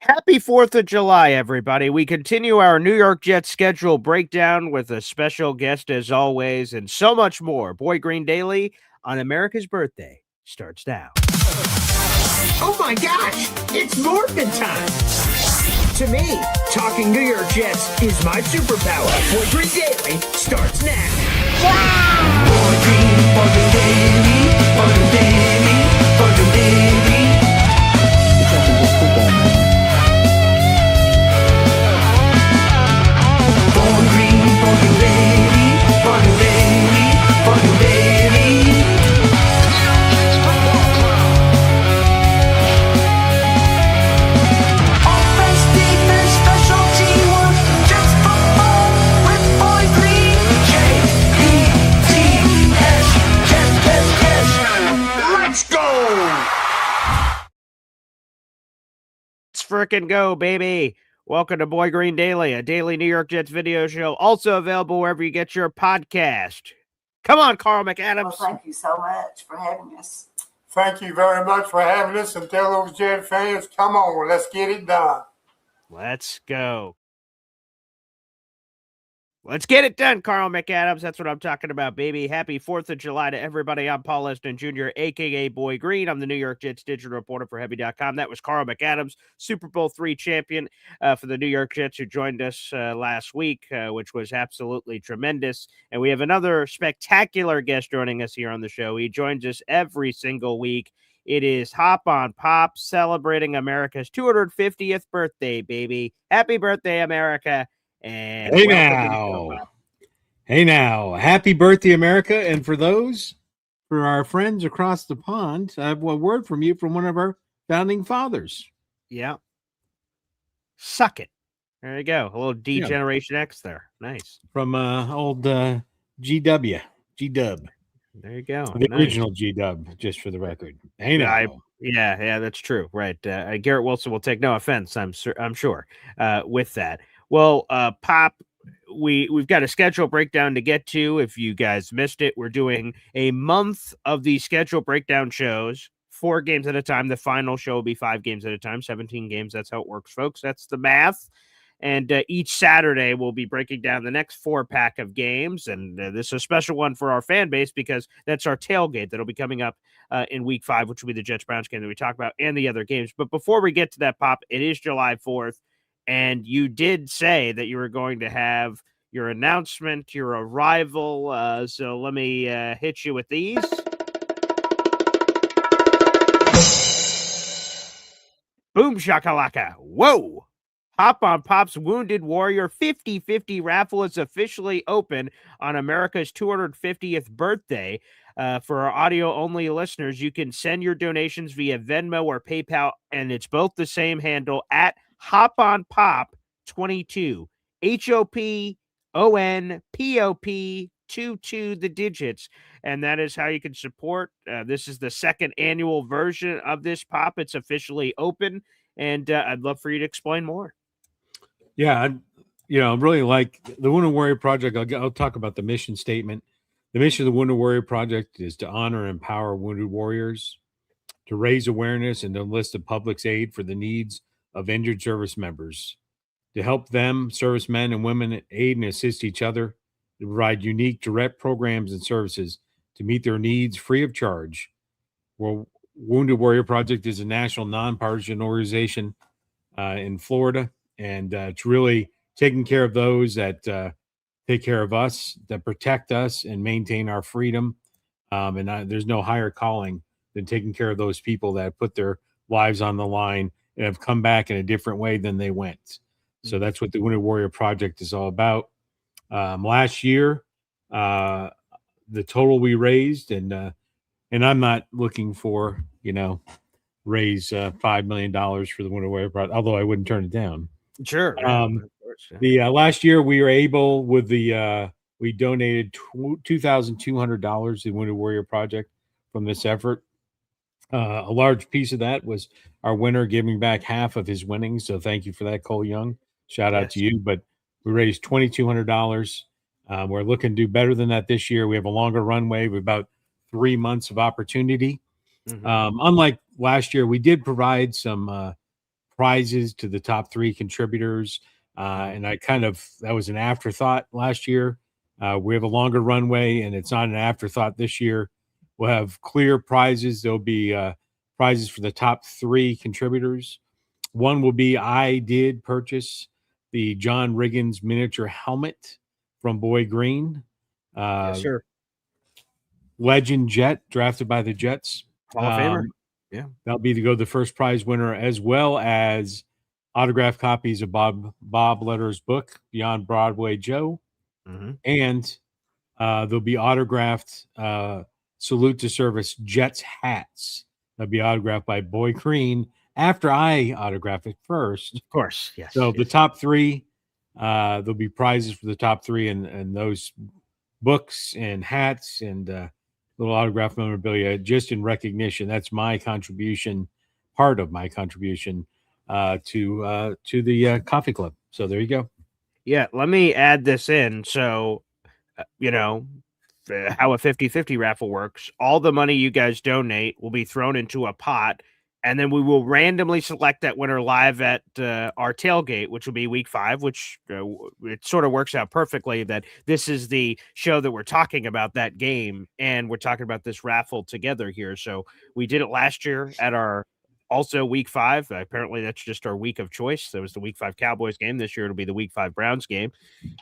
Happy 4th of July, everybody. We continue our New York Jets schedule breakdown with a special guest as always and so much more. Boy Green Daily on America's birthday starts now. Oh my gosh, it's morphin' time. To me, talking New York Jets is my superpower. Boy Green Daily starts now. Wow! Boy Green Daily, Boy Green Daily, Boy Green Daily. Frickin' go, baby. Welcome to Boy Green Daily, a daily New York Jets video show, also available wherever you get your podcast. Come on, Carl McAdams. Well, thank you so much for having us. Thank you very much for having us, and tell those Jet fans, come on, let's get it done. Let's go. Let's get it done, Carl McAdams. That's what I'm talking about, baby. Happy 4th of July to everybody. I'm Paul Esden Jr., a.k.a. Boy Green. I'm the New York Jets digital reporter for Heavy.com. That was Carl McAdams, Super Bowl III champion for the New York Jets, who joined us last week, which was absolutely tremendous. And we have another spectacular guest joining us here on the show. He joins us every single week. It is Hop on Pop, celebrating America's 250th birthday, baby. Happy birthday, America. And hey now, happy birthday, America. And for our friends across the pond, I have a word from you from one of our founding fathers. Yeah. Suck it. There you go. A little D Generation X there. Nice. From old GW. G-Dub. There you go. The original G-Dub, just for the record. Hey now. Yeah, that's true. Right. Garrett Wilson will take no offense, I'm sure, with that. Well, Pop, we've got a schedule breakdown to get to. If you guys missed it, we're doing a month of these schedule breakdown shows, 4 games at a time. The final show will be 5 games at a time, 17 games. That's how it works, folks. That's the math. And each Saturday, we'll be breaking down the next 4-pack of games. And this is a special one for our fan base because that's our tailgate that'll be coming up in week 5, which will be the Jets-Browns game that we talk about and the other games. But before we get to that, Pop, it is July 4th. And you did say that you were going to have your announcement, your arrival. So let me hit you with these. Boom shakalaka. Whoa. Hop on Pop's Wounded Warrior 50-50 raffle is officially open on America's 250th birthday. For our audio-only listeners, you can send your donations via Venmo or PayPal, and it's both the same handle at Hop on Pop 22, HOPONPOP 22, the digits. And that is how you can support. This is the second annual version of this Pop. It's officially open, and I'd love for you to explain more. Yeah, really like the Wounded Warrior Project. I'll talk about the mission statement. The mission of the Wounded Warrior Project is to honor and empower wounded warriors, to raise awareness and to enlist the public's aid for the needs of injured service members, to help them, servicemen and women, aid and assist each other, to provide unique, direct programs and services to meet their needs free of charge. Well, Wounded Warrior Project is a national nonpartisan organization in Florida, and it's really taking care of those that take care of us, that protect us and maintain our freedom. And there's no higher calling than taking care of those people that put their lives on the line and have come back in a different way than they went. So that's what the Wounded Warrior Project is all about. Last year, the total we raised, and I'm not looking for, raise $5 million for the Wounded Warrior Project, although I wouldn't turn it down. Sure. The last year we were able with we donated $2,200 to the Wounded Warrior Project from this effort. A large piece of that was our winner giving back half of his winnings. So thank you for that, Cole Young. Shout out to you. But we raised $2,200. We're looking to do better than that this year. We have a longer runway with about 3 months of opportunity. Unlike last year, we did provide some prizes to the top 3 contributors. And that was an afterthought last year. We have a longer runway, and it's not an afterthought this year. We'll have clear prizes. There'll be prizes for the top 3 contributors. One will be I did purchase the John Riggins miniature helmet from Boy Green. Yes, sir. Legend Jet, drafted by the Jets. Hall of Famer. Yeah. That'll be to go the first prize winner, as well as autographed copies of Bob Letter's book, Beyond Broadway Joe. Mm-hmm. And there'll be autographed Salute to Service Jets hats. That'll be autographed by Boy Green after I autograph it first. Of course, yes. So the top 3, there'll be prizes for the top 3, and those books and hats and little autograph memorabilia, just in recognition. That's my contribution, part of my contribution to the coffee club. So there you go. Yeah, let me add this in. So, how a 50-50 raffle works, all the money you guys donate will be thrown into a pot, and then we will randomly select that winner live at our tailgate, which will be week 5, which it sort of works out perfectly that this is the show that we're talking about, that game, and we're talking about this raffle together here. So we did it last year at our also week 5. Apparently that's just our week of choice. That was the week 5 Cowboys game. This year it'll be the week 5 Browns game.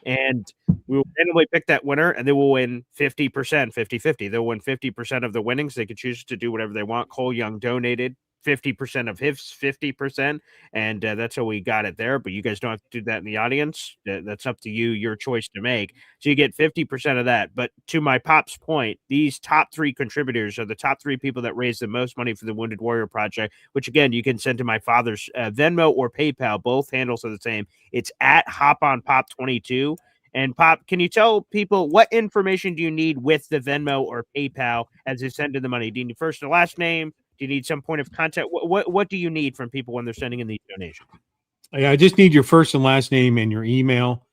And we will randomly pick that winner, and they will win 50%, 50-50. They'll win 50% of the winnings. They could choose to do whatever they want. Cole Young donated 50% of his 50%, and that's how we got it there. But you guys don't have to do that in the audience. That's up to you, your choice to make. So you get 50% of that. But to my pop's point, these top 3 contributors are the top 3 people that raise the most money for the Wounded Warrior Project, which again, you can send to my father's Venmo or PayPal. Both handles are the same. It's at HopOnPop22. And Pop, can you tell people what information do you need with the Venmo or PayPal as they send in the money? Do you need first and last name? Do you need some point of contact? What do you need from people when they're sending in these donations? I just need your first and last name and your email.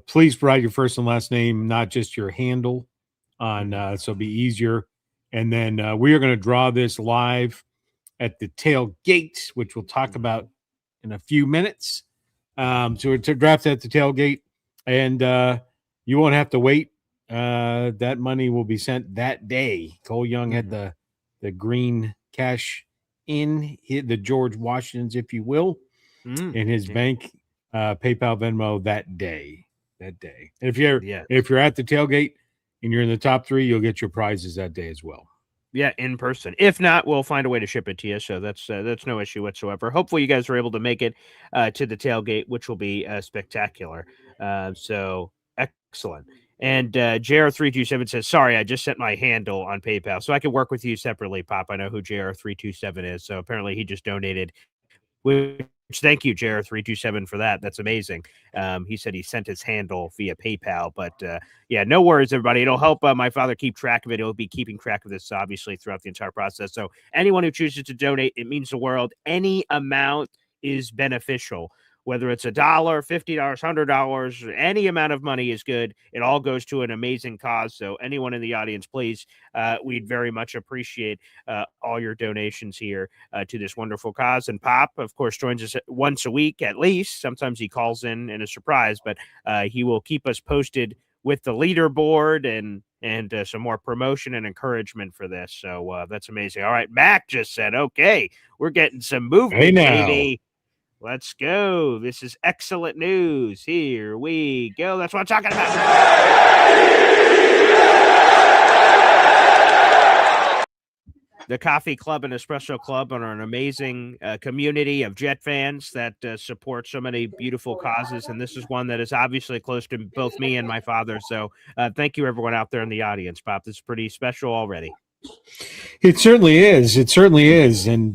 Please provide your first and last name, not just your handle, so it'll be easier. And then we are going to draw this live at the tailgate, which we'll talk about in a few minutes. So it's a draft at the tailgate, and you won't have to wait. That money will be sent that day. Cole Young had the green cash in the George Washingtons, if you will, in his bank, PayPal, Venmo that day. If you're at the tailgate and you're in the top 3, you'll get your prizes that day as well. Yeah, in person. If not, we'll find a way to ship it to you. So that's no issue whatsoever. Hopefully, you guys are able to make it to the tailgate, which will be spectacular. So excellent. And JR327 says, sorry, I just sent my handle on PayPal. So I can work with you separately, Pop. I know who JR327 is. So apparently he just donated. Which thank you, JR327, for that. That's amazing. He said he sent his handle via PayPal. But yeah, no worries, everybody. It'll help my father keep track of it. He'll be keeping track of this, obviously, throughout the entire process. So anyone who chooses to donate, it means the world. Any amount is beneficial. Whether it's $1, $50, $100, any amount of money is good. It all goes to an amazing cause. So anyone in the audience, please, we'd very much appreciate all your donations here to this wonderful cause. And Pop, of course, joins us once a week at least. Sometimes he calls in a surprise, but he will keep us posted with the leaderboard and some more promotion and encouragement for this. So that's amazing. All right, Mac just said, okay, we're getting some movement, baby. Let's go. This is excellent news. Here we go. That's what I'm talking about. The Coffee Club and Espresso Club are an amazing community of Jet fans that support so many beautiful causes. And this is one that is obviously close to both me and my father. So thank you, everyone out there in the audience, Pop. This is pretty special already. It certainly is. It certainly is. And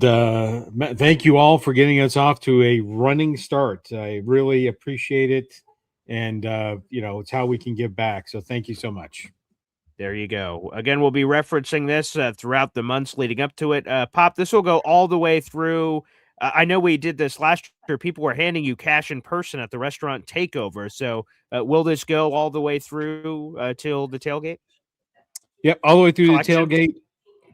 thank you all for getting us off to a running start. I really appreciate it. And, it's how we can give back. So thank you so much. There you go. Again, we'll be referencing this throughout the months leading up to it. Pop, this will go all the way through. I know we did this last year. People were handing you cash in person at the restaurant takeover. So will this go all the way through till the tailgate? Yep, all the way through the tailgate.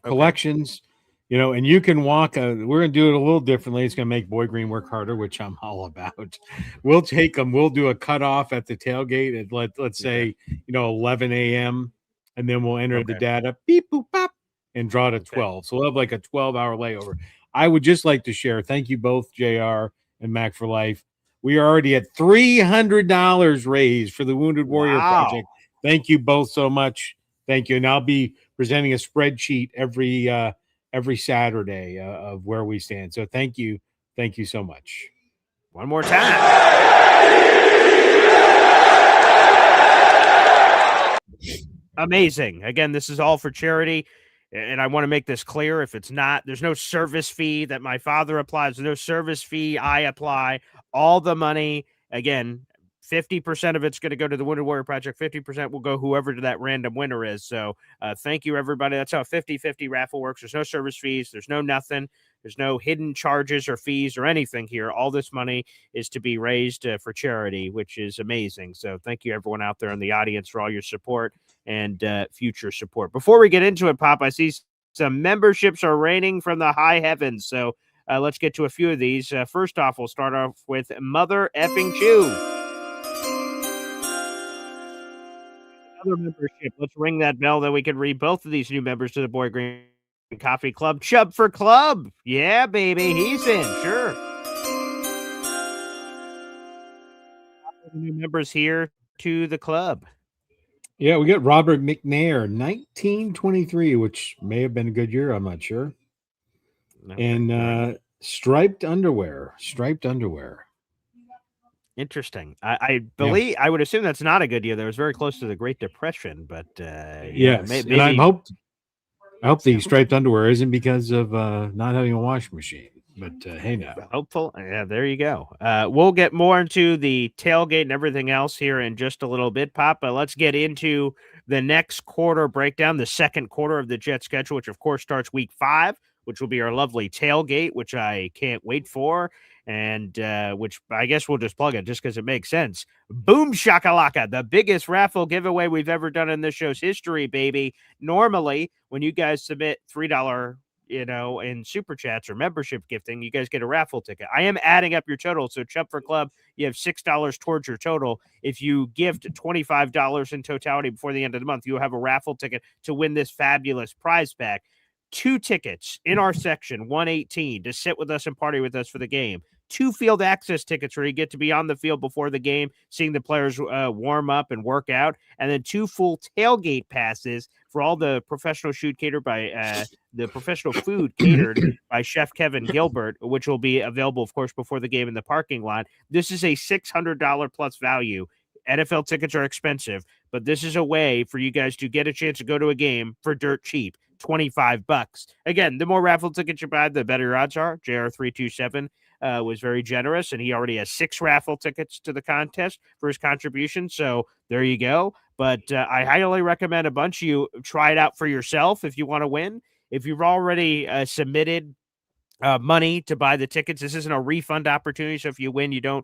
Collections. And you can walk. We're going to do it a little differently. It's going to make Boy Green work harder, which I'm all about. We'll take them. We'll do a cutoff at the tailgate at let's say 11 a.m. and then we'll enter the data beep boop pop and draw to 12. So we'll have like a 12-hour layover. I would just like to share. Thank you both, JR and Mac for Life. We are already at $300 raised for the Wounded Warrior Project. Thank you both so much. Thank you. And I'll be presenting a spreadsheet every Saturday of where we stand. So thank you so much. One more time. Amazing. Again, this is all for charity. And I want to make this clear. If it's not, there's no service fee that my father applies. There's no service fee I apply. All the money, again, 50% of it's going to go to the Wounded Warrior Project. 50% will go whoever that random winner is. So thank you, everybody. That's how a 50-50 raffle works. There's no service fees. There's no nothing. There's no hidden charges or fees or anything here. All this money is to be raised for charity, which is amazing. So thank you, everyone out there in the audience, for all your support and future support. Before we get into it, Pop, I see some memberships are raining from the high heavens. So let's get to a few of these. First off, we'll start off with Mother Effing Chew. Another membership. Let's ring that bell, then we can read both of these new members to the Boy Green Coffee Club. Chub for Club. Yeah, baby. He's in. Sure. New members here to the club. Yeah, we got Robert McNair, 1923, which may have been a good year. I'm not sure. And striped underwear. Interesting. I believe I would assume that's not a good year. That was very close to the Great Depression, but yes. Maybe. And I hope the striped underwear isn't because of not having a washing machine. But hey, now. Hopeful. Yeah, there you go. We'll get more into the tailgate and everything else here in just a little bit, Pop. But let's get into the next quarter breakdown, the second quarter of the Jet schedule, which of course starts week 5, which will be our lovely tailgate, which I can't wait for. And which I guess we'll just plug it just because it makes sense. Boom shakalaka, the biggest raffle giveaway we've ever done in this show's history, baby. Normally, when you guys submit $3 in super chats or membership gifting, you guys get a raffle ticket. I am adding up your total. So Chub for Club, you have $6 towards your total. If you gift $25 in totality before the end of the month, you'll have a raffle ticket to win this fabulous prize pack. 2 tickets in our section, 118, to sit with us and party with us for the game. 2 field access tickets where you get to be on the field before the game, seeing the players warm up and work out, and then 2 full tailgate passes for all the professional food catered by Chef Kevin Gilbert, which will be available, of course, before the game in the parking lot. This is a $600 plus value. NFL tickets are expensive, but this is a way for you guys to get a chance to go to a game for dirt cheap. $25. Again, the more raffle tickets you buy, the better your odds are. JR327 was very generous, and he already has 6 raffle tickets to the contest for his contribution. So there you go. But I highly recommend a bunch of you try it out for yourself if you want to win. If you've already submitted money to buy the tickets, this isn't a refund opportunity. So if you win, you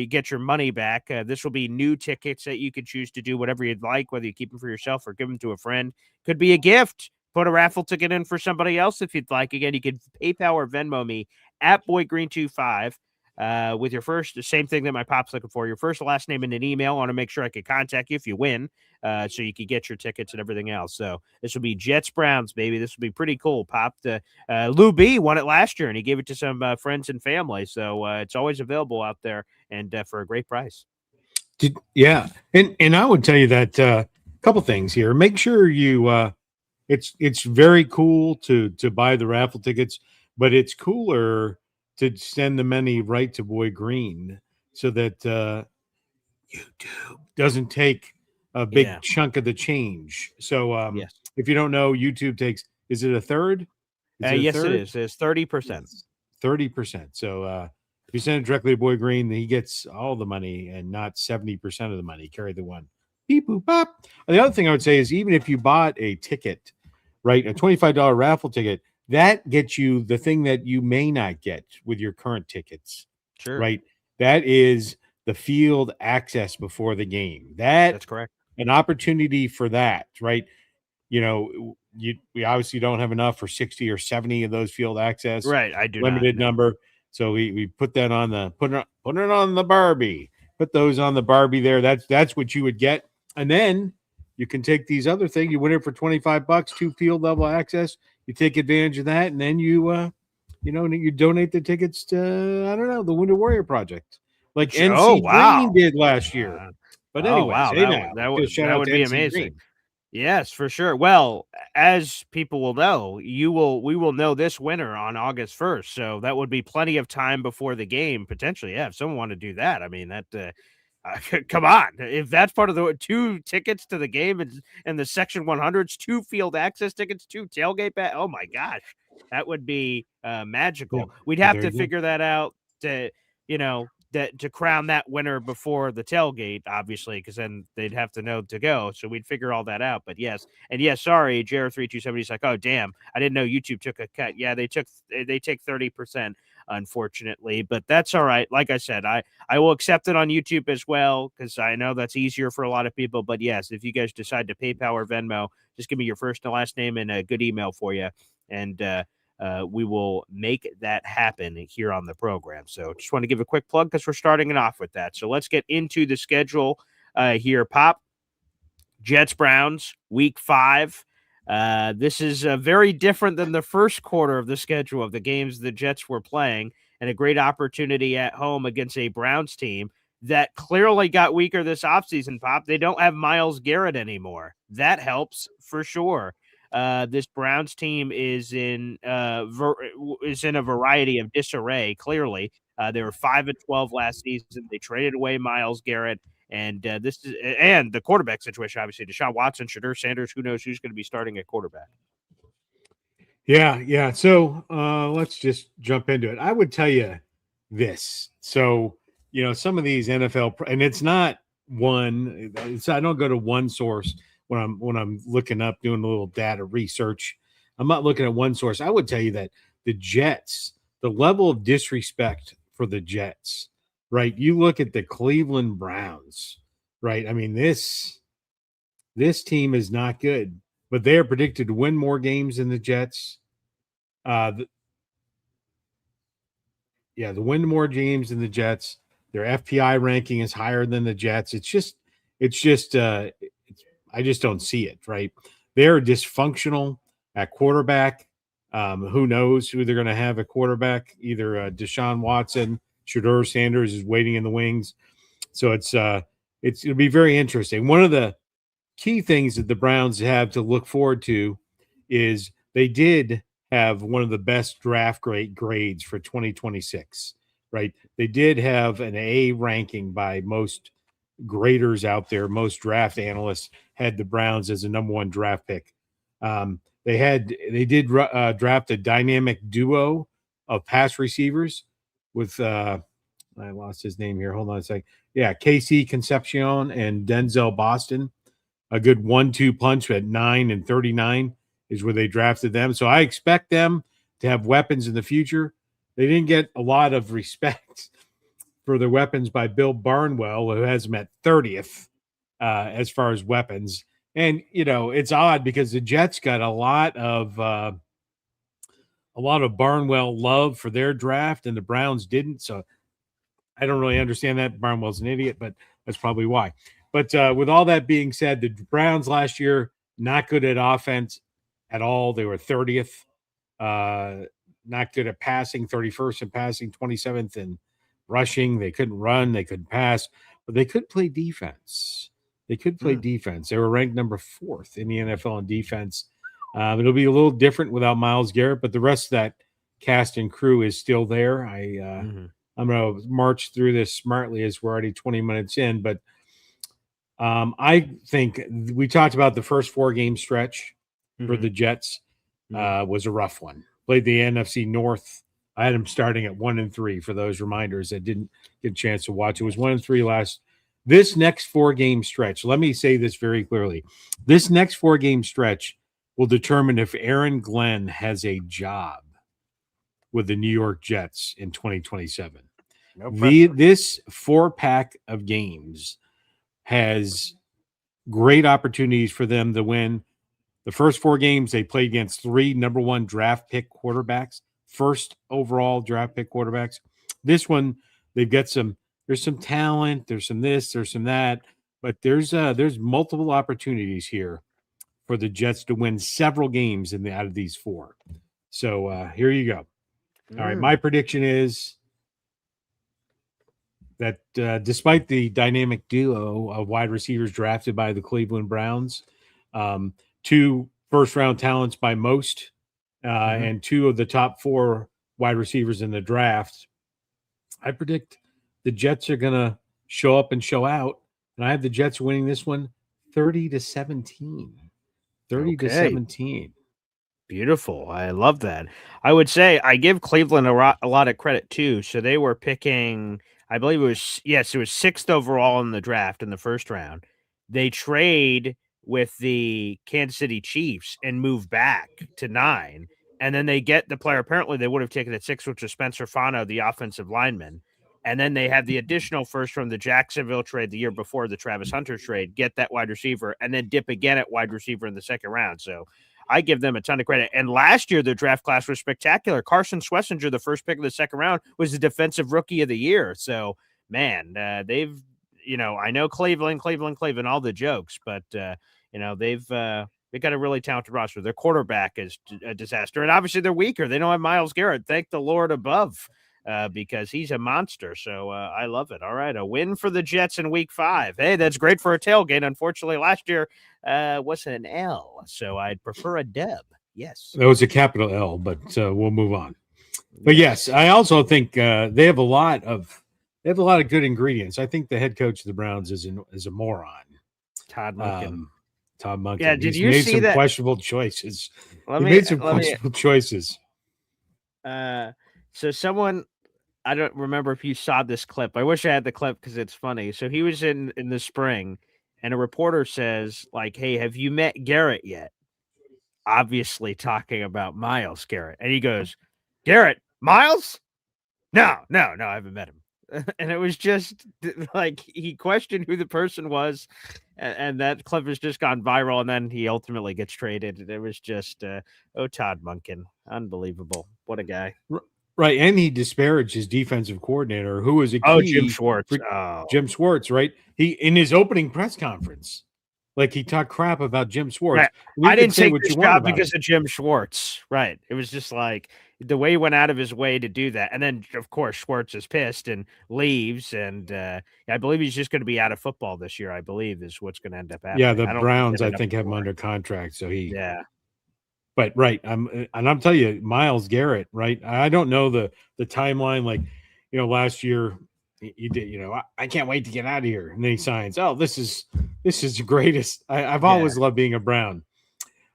get your money back. This will be new tickets that you can choose to do whatever you'd like, whether you keep them for yourself or give them to a friend. Could be a gift. Put a raffle ticket in for somebody else if you'd like. Again, you can PayPal or Venmo me at BoyGreen25 with your first, the same thing that my pop's looking for, your first, last name, and an email. I want to make sure I can contact you if you win, so you can get your tickets and everything else. So this will be Jets Browns, baby. This will be pretty cool. Pop, Lou B won it last year, and he gave it to some friends and family. So it's always available out there, and for a great price. Yeah, and I would tell you that a couple things here. Make sure you. It's very cool to buy the raffle tickets, but it's cooler to send the money right to Boy Green so that YouTube doesn't take a big chunk of the change. So yes. If you don't know, YouTube takes, is it a third? Yes, it is. It's 30%. 30%. So if you send it directly to Boy Green, he gets all the money and not 70% of the money. Carry the one. Beep, boop, bop. The other thing I would say is even if you bought a ticket, right, a $25 raffle ticket, that gets you the thing that you may not get with your current tickets. Sure. Right. That is the field access before the game. That's correct. An opportunity for that, right? we obviously don't have enough for 60 or 70 of those field access. Right. I do Limited not. No. number. So we put that on the put it on the Barbie. Put those on the Barbie there. That's what you would get. And then you can take these other things. You win it for $25, 2 field level access. You take advantage of that, and then you you donate the tickets to I don't know the Wounded Warrior Project, like Oh, NC wow. Green did last year. But Oh, anyways, wow. hey now, just shout That out would to be NC amazing. Green. Yes, for sure. Well, as people will know, we will know this winner on August 1st. So that would be plenty of time before the game, potentially. Yeah, if someone wanted to do that, I mean, come on. If that's part of the 2 tickets to the game and the Section 100s, 2 field access tickets, 2 tailgate oh my gosh, that would be magical. Yeah, We'd have there to you go. figure that out to, to crown that winner before the tailgate, obviously, because then they'd have to know to go. So we'd figure all that out. But yes, and yes, sorry, JR327 is like, oh damn, I didn't know YouTube took a cut. Yeah, they take 30%, unfortunately, but that's all right. Like I said, I will accept it on YouTube as well because I know that's easier for a lot of people. But yes, if you guys decide to PayPal or Venmo, just give me your first and last name and a good email for you, and we will make that happen here on the program. So just want to give a quick plug because we're starting it off with that. So let's get into the schedule here. Pop, Jets, Browns, week 5. This is very different than the first quarter of the schedule of the games the Jets were playing, and a great opportunity at home against a Browns team that clearly got weaker this offseason, Pop. They don't have Myles Garrett anymore. That helps for sure. This Browns team is in a variety of disarray. Clearly, they were 5-12 last season. They traded away Myles Garrett, and the quarterback situation. Obviously, Deshaun Watson, Shadur Sanders. Who knows who's going to be starting at quarterback? Yeah. So let's just jump into it. I would tell you this. So some of these NFL, and it's not one. I don't go to one source when I'm looking up doing a little data research. I'm not looking at one source. I would tell you that the Jets, the level of disrespect for the Jets, right? You look at the Cleveland Browns, right? I mean this team is not good, but they are predicted to win more games than the Jets. The win more games than the Jets. Their FPI ranking is higher than the Jets. I just don't see it, right? They're dysfunctional at quarterback. Who knows who they're going to have at quarterback? Either Deshaun Watson, Shadur Sanders is waiting in the wings. So it'll be very interesting. One of the key things that the Browns have to look forward to is they did have one of the best draft grades for 2026, right? They did have an A ranking by most graders out there. Most draft analysts had the Browns as a number 1 draft pick. They did draft a dynamic duo of pass receivers with I lost his name here. Hold on a sec. Yeah, KC Concepcion and Denzel Boston. A good 1-2 punch at 9 and 39 is where they drafted them. So I expect them to have weapons in the future. They didn't get a lot of respect for their weapons by Bill Barnwell, who has them at 30th as far as weapons. And it's odd because the Jets got a lot of Barnwell love for their draft, and the Browns didn't. So I don't really understand that. Barnwell's an idiot, but that's probably why. But with all that being said, the Browns last year not good at offense at all. They were 30th. Not good at passing, 31st in passing, 27th in rushing. They couldn't run, they couldn't pass, but they could play defense. They were ranked number 4th in the NFL in defense. It'll be a little different without Myles Garrett, but the rest of that cast and crew is still there. I'm going to march through this smartly as we're already 20 minutes in, but I think we talked about the first 4-game stretch for the Jets was a rough one. Played the NFC North. I had them starting at 1-3 for those reminders that didn't get a chance to watch. It was 1-3 last. This next 4-game stretch, let me say this very clearly. This next 4-game stretch will determine if Aaron Glenn has a job with the New York Jets in 2027. This 4-pack of games has great opportunities for them to win The first 4 games they played against 3 number 1 draft pick quarterbacks, first overall draft pick quarterbacks. This one, they've got there's some talent, there's some this, there's some that, but there's multiple opportunities here for the Jets to win several games out of these 4. So here you go. All right, my prediction is that despite the dynamic duo of wide receivers drafted by the Cleveland Browns, 2 first-round talents by most, and 2 of the top 4 wide receivers in the draft, I predict the Jets are going to show up and show out, and I have the Jets winning this one 30-17. 30-17. Beautiful. I love that. I would say I give Cleveland a lot of credit too. So they were picking, I believe it was 6th overall in the draft in the first round. They trade with the Kansas City Chiefs and move back to 9. And then they get the player, apparently they would have taken at 6, which was Spencer Fano, the offensive lineman. And then they have the additional first from the Jacksonville trade the year before, the Travis Hunter trade, get that wide receiver, and then dip again at wide receiver in the second round. So I give them a ton of credit. And last year, their draft class was spectacular. Carson Schlesinger, the first pick of the second round, was the defensive rookie of the year. So, man, they've, I know Cleveland, all the jokes, but, they've got a really talented roster. Their quarterback is a disaster. And obviously they're weaker. They don't have Myles Garrett. Thank the Lord above. Because he's a monster. So I love it. All right. A win for the Jets in week 5. Hey, that's great for a tailgate. Unfortunately, last year was an L. So I'd prefer a dub. Yes. That was a capital L, but we'll move on. But yes, I also think they have a lot of good ingredients. I think the head coach of the Browns is a moron. Todd Monken. Todd Monken. Yeah, did He's you made see some that? questionable choices. He made some questionable choices. So someone, I don't remember if you saw this clip. I wish I had the clip because it's funny. So he was in the spring, and a reporter says, like, "Hey, have you met Garrett yet?" Obviously talking about Myles Garrett. And he goes, "Garrett, Myles? No, I haven't met him." And it was just like he questioned who the person was, and that clip has just gone viral, and then he ultimately gets traded. It was just, Todd Monken. Unbelievable. What a guy. Right, and he disparaged his defensive coordinator, who was a key. Jim Schwartz. Jim Schwartz, right? He in his opening press conference, like he talked crap about Jim Schwartz. Right. I didn't take this job because of Jim Schwartz. Right. It was just like the way he went out of his way to do that, and then of course Schwartz is pissed and leaves, and I believe he's just going to be out of football this year. I believe is what's going to end up happening. Yeah, the Browns, I think, have him under contract, so he. Yeah. But right, I'm telling you, Myles Garrett, right? I don't know the timeline. Like, last year he did. I can't wait to get out of here, and then he signs. Oh, this is the greatest. I've always loved being a Brown.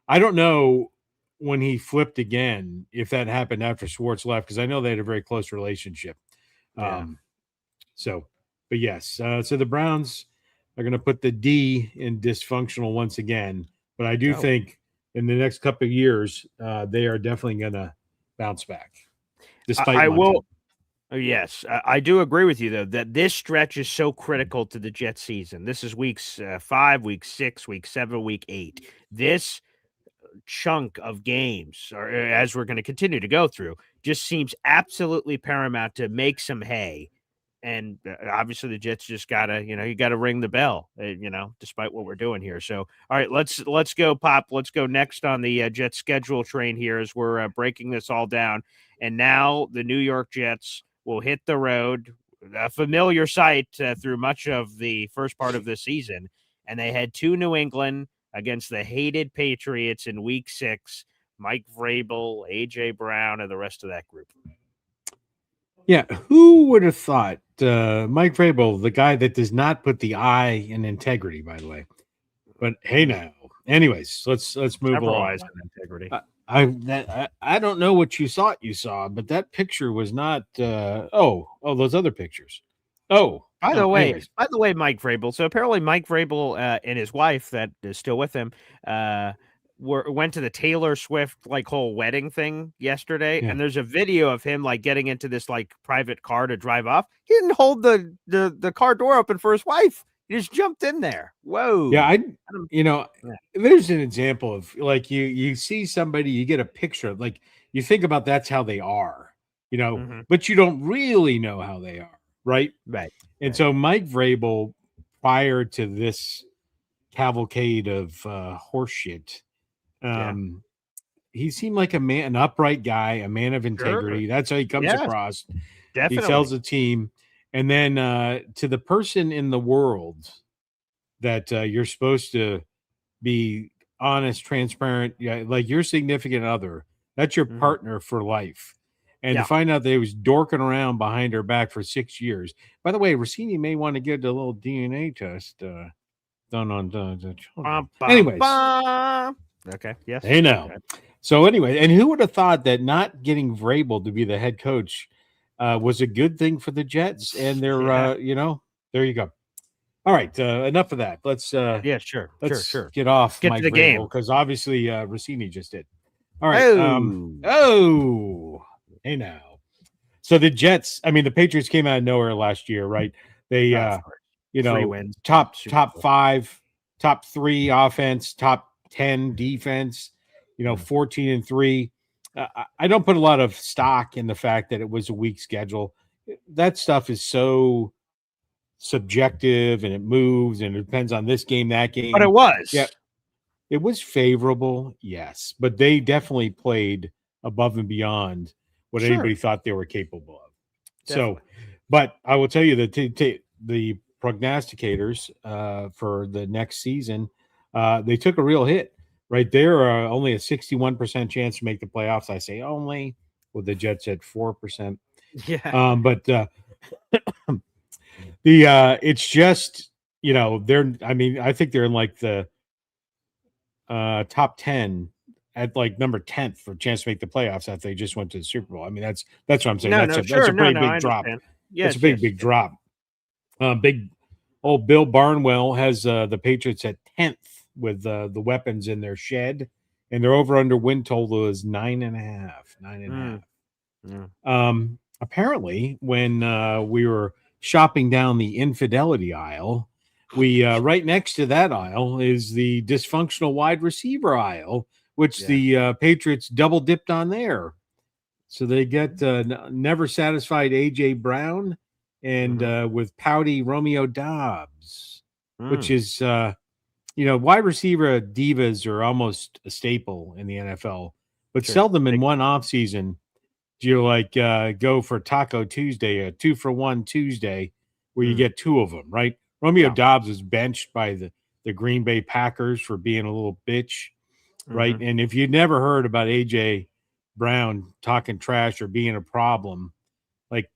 I don't know when he flipped again if that happened after Schwartz left, because I know they had a very close relationship. Yeah. But yes, so the Browns are going to put the D in dysfunctional once again. But I do think in the next couple of years, they are definitely going to bounce back. Despite I will. Yes, I do agree with you, though, that this stretch is so critical to the Jets season. This is weeks 5, week 6, week 7, week 8. This chunk of games, or as we're going to continue to go through, just seems absolutely paramount to make some hay. And obviously the Jets just gotta, you gotta ring the bell, despite what we're doing here. So, all right, let's go, Pop. Let's go next on the Jets schedule train here as we're breaking this all down. And now the New York Jets will hit the road, a familiar sight through much of the first part of the season. And they head to New England against the hated Patriots in week 6. Mike Vrabel, A.J. Brown, and the rest of that group. Yeah, who would have thought Mike Vrabel, the guy that does not put the I in integrity, by the way. But hey, now, anyways, let's move on. Integrity. I don't know what you thought you saw, but that picture was not. Those other pictures. By the way, Mike Vrabel. So apparently, Mike Vrabel and his wife that is still with him went to the Taylor Swift whole wedding thing yesterday, and there's a video of him getting into this private car to drive off. He didn't hold the car door open for his wife. He just jumped in there. Whoa. Yeah, don't- yeah. There's an example of like you see somebody, you get a picture of like you think about that's how they are, Mhm. but you don't really know how they are, right? Right. And Right. so Mike Vrabel, prior to this cavalcade of horseshit, Yeah. he seemed like an upright guy, a man of Sure. integrity. That's how he comes Yes, across. He sells definitely. the team, and then to the person in the world that you're supposed to be honest, transparent, yeah, like your significant other. That's your Mhm. partner for life. And to Yeah. find out that he was dorking around behind her back for 6 years. By the way, Rossini may want to get a little DNA test done on the children. Bum, bum, Anyways, bum. Okay. Yes. hey now. Okay. So anyway, and who would have thought that not getting Vrabel to be the head coach was a good thing for the Jets and their, Yeah. there you go. All right, enough of that. Yeah. Sure. Sure. Let's Sure. get off Get to Mike the Vrabel game. because obviously Rossini just did. All right. Oh. Hey now. So the Jets, I mean, the Patriots came out of nowhere last year, right? They, Of course. you 3 know, wins. top Super top Bowl. 5, top 3 offense, top 10 defense. 14-3. I don't put a lot of stock in the fact that it was a weak schedule. That stuff is so subjective and it moves and it depends on this game, that game. But it was. Yeah, it was favorable, yes, but they definitely played above and beyond what Sure. anybody thought they were capable of. Definitely. So, but I will tell you that the prognosticators for the next season, they took a real hit. Right there, only a 61% chance to make the playoffs. I say only, with the Jets at 4%. Yeah. But it's just they're. I mean, I think they're in like the top 10 at like number 10th for a chance to make the playoffs after they just went to the Super Bowl. I mean, that's what I'm saying. No, That's no, that's sure. a No, pretty no, I big drop. understand. That's a Yes, big, yes. big drop. Big old Bill Barnwell has the Patriots at 10th with the weapons in their shed, and their over under win total is 9.5. 9.5. Yeah. Apparently, when we were shopping down the infidelity aisle, we right next to that aisle is the dysfunctional wide receiver aisle, which Yeah. the Patriots double dipped on there. So they get never satisfied AJ Brown and with pouty Romeo Dobbs, which is wide receiver divas are almost a staple in the NFL, but Sure. seldom in one offseason do you like go for Taco Tuesday, a 2-for-1 Tuesday, where you get 2 of them, right? Romeo Dobbs was benched by the Green Bay Packers for being a little bitch, right? And if you'd never heard about AJ Brown talking trash or being a problem, like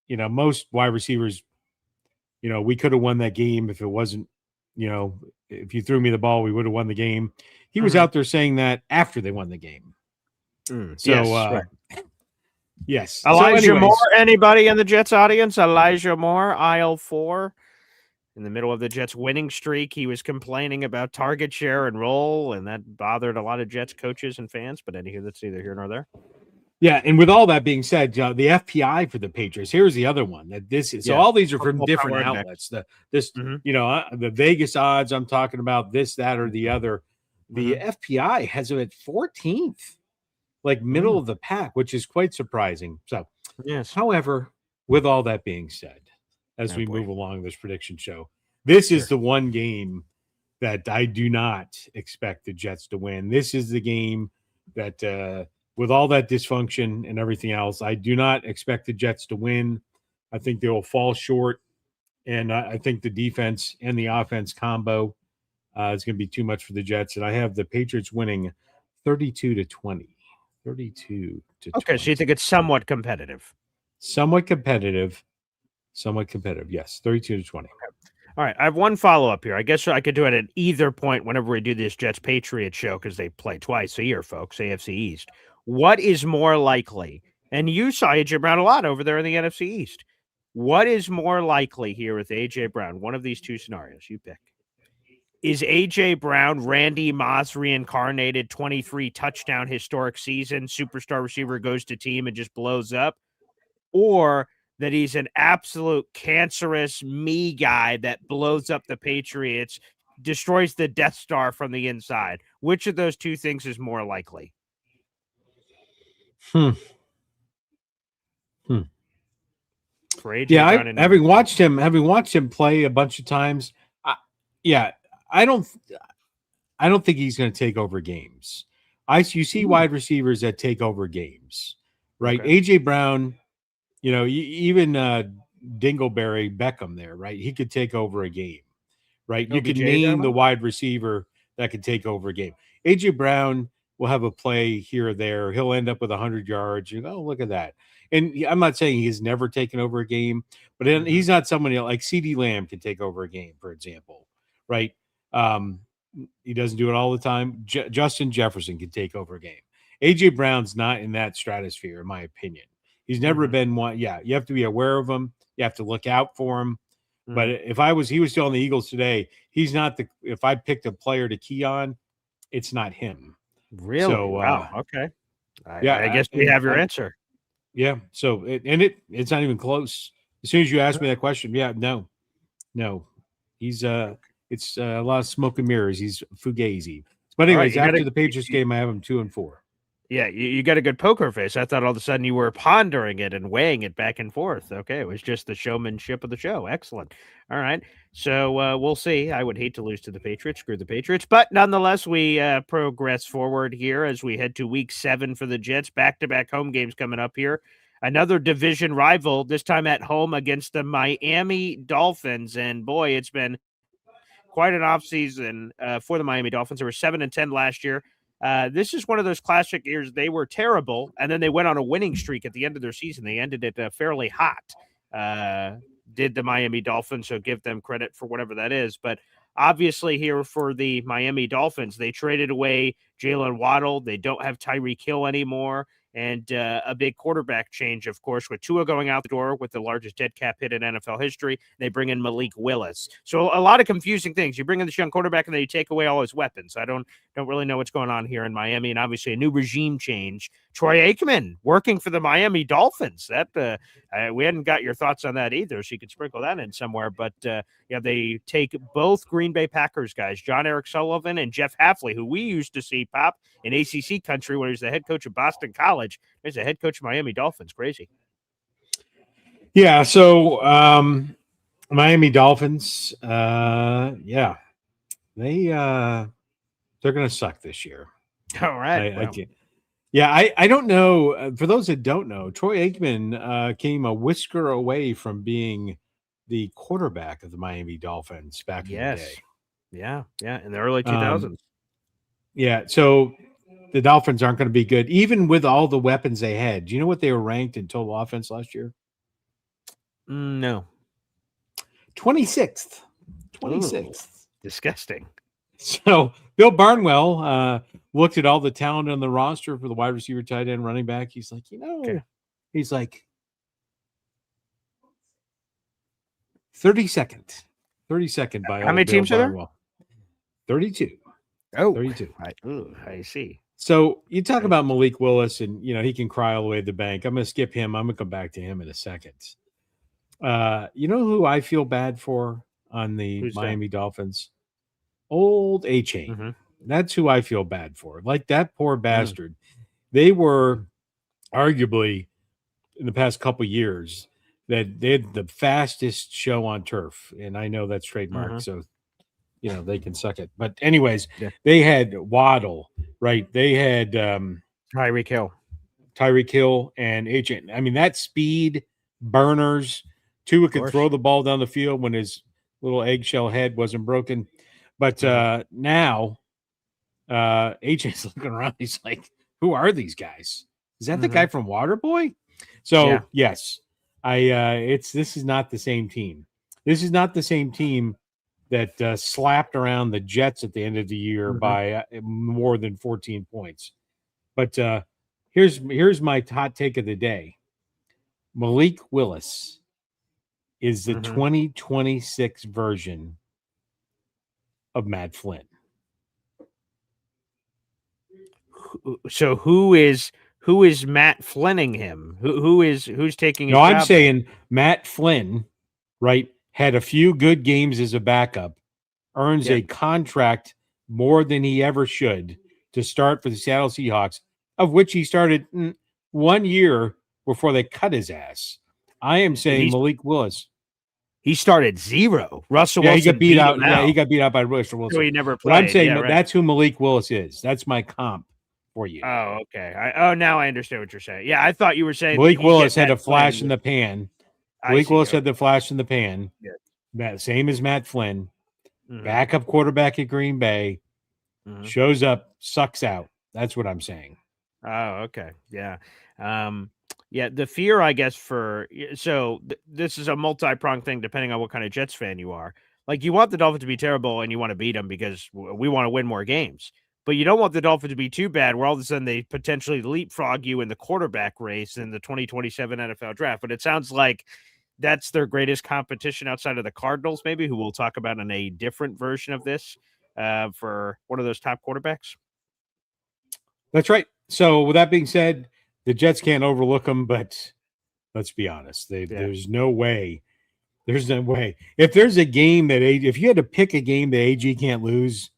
most wide receivers, we could have won that game if it wasn't, if you threw me the ball, we would have won the game. He was out there saying that after they won the game. So Yes, right. yes. Elijah so anyways, Moore, anybody in the Jets audience? Elijah Moore, aisle 4. In the middle of the Jets winning streak, he was complaining about target share and roll, and that bothered a lot of Jets coaches and fans. But anywho, that's neither here nor there. Yeah, and with all that being said, the FPI for the Patriots. Here's the other one that this is. So all these are from Football different Power outlets. The Vegas odds. I'm talking about this, that, or the other. The FPI has it at 14th, like middle of the pack, which is quite surprising. So, yes. However, with all that being said, as we move along this prediction show, this is the one game that I do not expect the Jets to win. This is the game that. With all that dysfunction and everything else, I do not expect the Jets to win. I think they will fall short, and I think the defense and the offense combo is going to be too much for the Jets. And I have the Patriots winning 32-20. 32-20. Okay, so you think it's somewhat competitive? Somewhat competitive. Yes, 32-20. All right, I have one follow-up here. I guess I could do it at either point whenever we do this Jets-Patriots show because they play twice a year, folks, AFC East. What is more likely? And you saw A.J. Brown a lot over there in the NFC East. What is more likely here with A.J. Brown? One of these two scenarios, you pick. Is A.J. Brown Randy Moss reincarnated, 23 touchdown historic season, superstar receiver goes to team and just blows up? Or that he's an absolute cancerous me guy that blows up the Patriots, destroys the Death Star from the inside? Which of those two things is more likely? Hmm. Hmm. For AJ Yeah, Brown and having watched him play a bunch of times, yeah, I don't think he's going to take over games. You see wide receivers that take over games, right? Okay. AJ Brown, even Dingleberry Beckham there, right? He could take over a game, right? You OBJ can there, name the Mike? wide receiver that could take over a game. AJ Brown will have a play here or there. He'll end up with 100 yards. You go, oh, look at that. And I'm not saying he's never taken over a game, but he's not someone like CD Lamb can take over a game, for example, right? Um, he doesn't do it all the time. Justin Jefferson can take over a game. AJ Brown's not in that stratosphere, in my opinion. He's never been one. Yeah, you have to be aware of him. You have to look out for him. But if he was still on the Eagles today, he's not if I picked a player to key on, it's not him. Really? So, Wow. Okay. yeah, I guess we have your answer. yeah. So, it's not even close. As soon as you ask me that question, yeah, no. He's it's a lot of smoke and mirrors. He's fugazi. But All right, anyways, after the Patriots game, I have him 2-4. Yeah, you got a good poker face. I thought all of a sudden you were pondering it and weighing it back and forth. Okay, it was just the showmanship of the show. Excellent. All right, so we'll see. I would hate to lose to the Patriots. Screw the Patriots, but nonetheless, we progress forward here as we head to Week 7 for the Jets. Back-to-back home games coming up here. Another division rival, this time at home against the Miami Dolphins, and boy, it's been quite an offseason for the Miami Dolphins. They were 7-10 last year. This is one of those classic years. They were terrible, and then they went on a winning streak at the end of their season. They ended it fairly hot. Did the Miami Dolphins, so give them credit for whatever that is. But obviously here for the Miami Dolphins, they traded away Jalen Waddle. They don't have Tyreek Hill anymore. And a big quarterback change, of course, with Tua going out the door with the largest dead cap hit in NFL history. They bring in Malik Willis. So a lot of confusing things. You bring in this young quarterback and then you take away all his weapons. I don't really know what's going on here in Miami. And obviously a new regime change. Troy Aikman working for the Miami Dolphins. That we hadn't got your thoughts on that either, so you could sprinkle that in somewhere. But yeah, they take both Green Bay Packers guys, John Eric Sullivan and Jeff Hafley, who we used to see pop in ACC country when he was the head coach of Boston College. He's the head coach of Miami Dolphins. Crazy. Yeah. So Miami Dolphins, yeah, they're going to suck this year. All right. I can't. Yeah, I don't know. For those that don't know, Troy Aikman came a whisker away from being the quarterback of the Miami Dolphins back in the day. Yeah, in the early 2000s. Yeah, so the Dolphins aren't going to be good, even with all the weapons they had. Do you know what they were ranked in total offense last year? No. 26th. 26th. Disgusting. So Bill Barnwell looked at all the talent on the roster for the wide receiver, tight end, running back. He's like, he's like 32nd. 32nd by how many Bill teams Barnwell. Are there? 32. Oh, 32. I see. So you talk about Malik Willis, and he can cry all the way to the bank. I'm going to skip him. I'm going to come back to him in a second. You know who I feel bad for on the Miami Dolphins? Old A-Chain. Mm-hmm. That's who I feel bad for. Like that poor bastard. They were arguably in the past couple years that they had the fastest show on turf. And I know that's trademarked, so they can suck it. But anyways, they had Waddle, right? They had Tyreek Hill and A-Chain. I mean, that speed, burners. Tua could throw the ball down the field when his little eggshell head wasn't broken. But now AJ's looking around. He's like, who are these guys? Is that the guy from Waterboy? So yes, this is not the same team. This is not the same team that slapped around the Jets at the end of the year by more than 14 points. But here's my hot take of the day. Malik Willis is the 2026 version of Matt Flynn. So who is who is Matt Flinning him? Who's taking his No, I'm job? saying Matt Flynn, right, had a few good games as a backup, earns Yeah. a contract more than he ever should to start for the Seattle Seahawks, of which he started 1 year before they cut his ass. I am saying Malik Willis. He started 0. Russell Yeah, he Wilson got beat out. him Yeah, he out. got beat out by Russell So Wilson. he never But I'm played. saying Yeah, right. that's who Malik Willis is. That's my comp for you. Oh, okay. Now I understand what you're saying. Yeah, I thought you were saying Malik you Willis get had a Matt Flynn flash in with- the pan. I Malik see. Willis Okay. had the flash in the pan. Yeah. Same as Matt Flynn. Mhm. Backup quarterback at Green Bay. Mhm. Shows up, sucks out. That's what I'm saying. Oh, okay. Yeah. Yeah, the fear, I guess, this is a multi-pronged thing depending on what kind of Jets fan you are. Like, you want the Dolphins to be terrible and you want to beat them because we want to win more games. But you don't want the Dolphins to be too bad where all of a sudden they potentially leapfrog you in the quarterback race in the 2027 NFL draft. But it sounds like that's their greatest competition outside of the Cardinals, maybe, who we'll talk about in a different version of this for one of those top quarterbacks. That's right. So with that being said, the Jets can't overlook them, but let's be honest. There's no way. There's no way. If there's a game if you had to pick a game that AG can't lose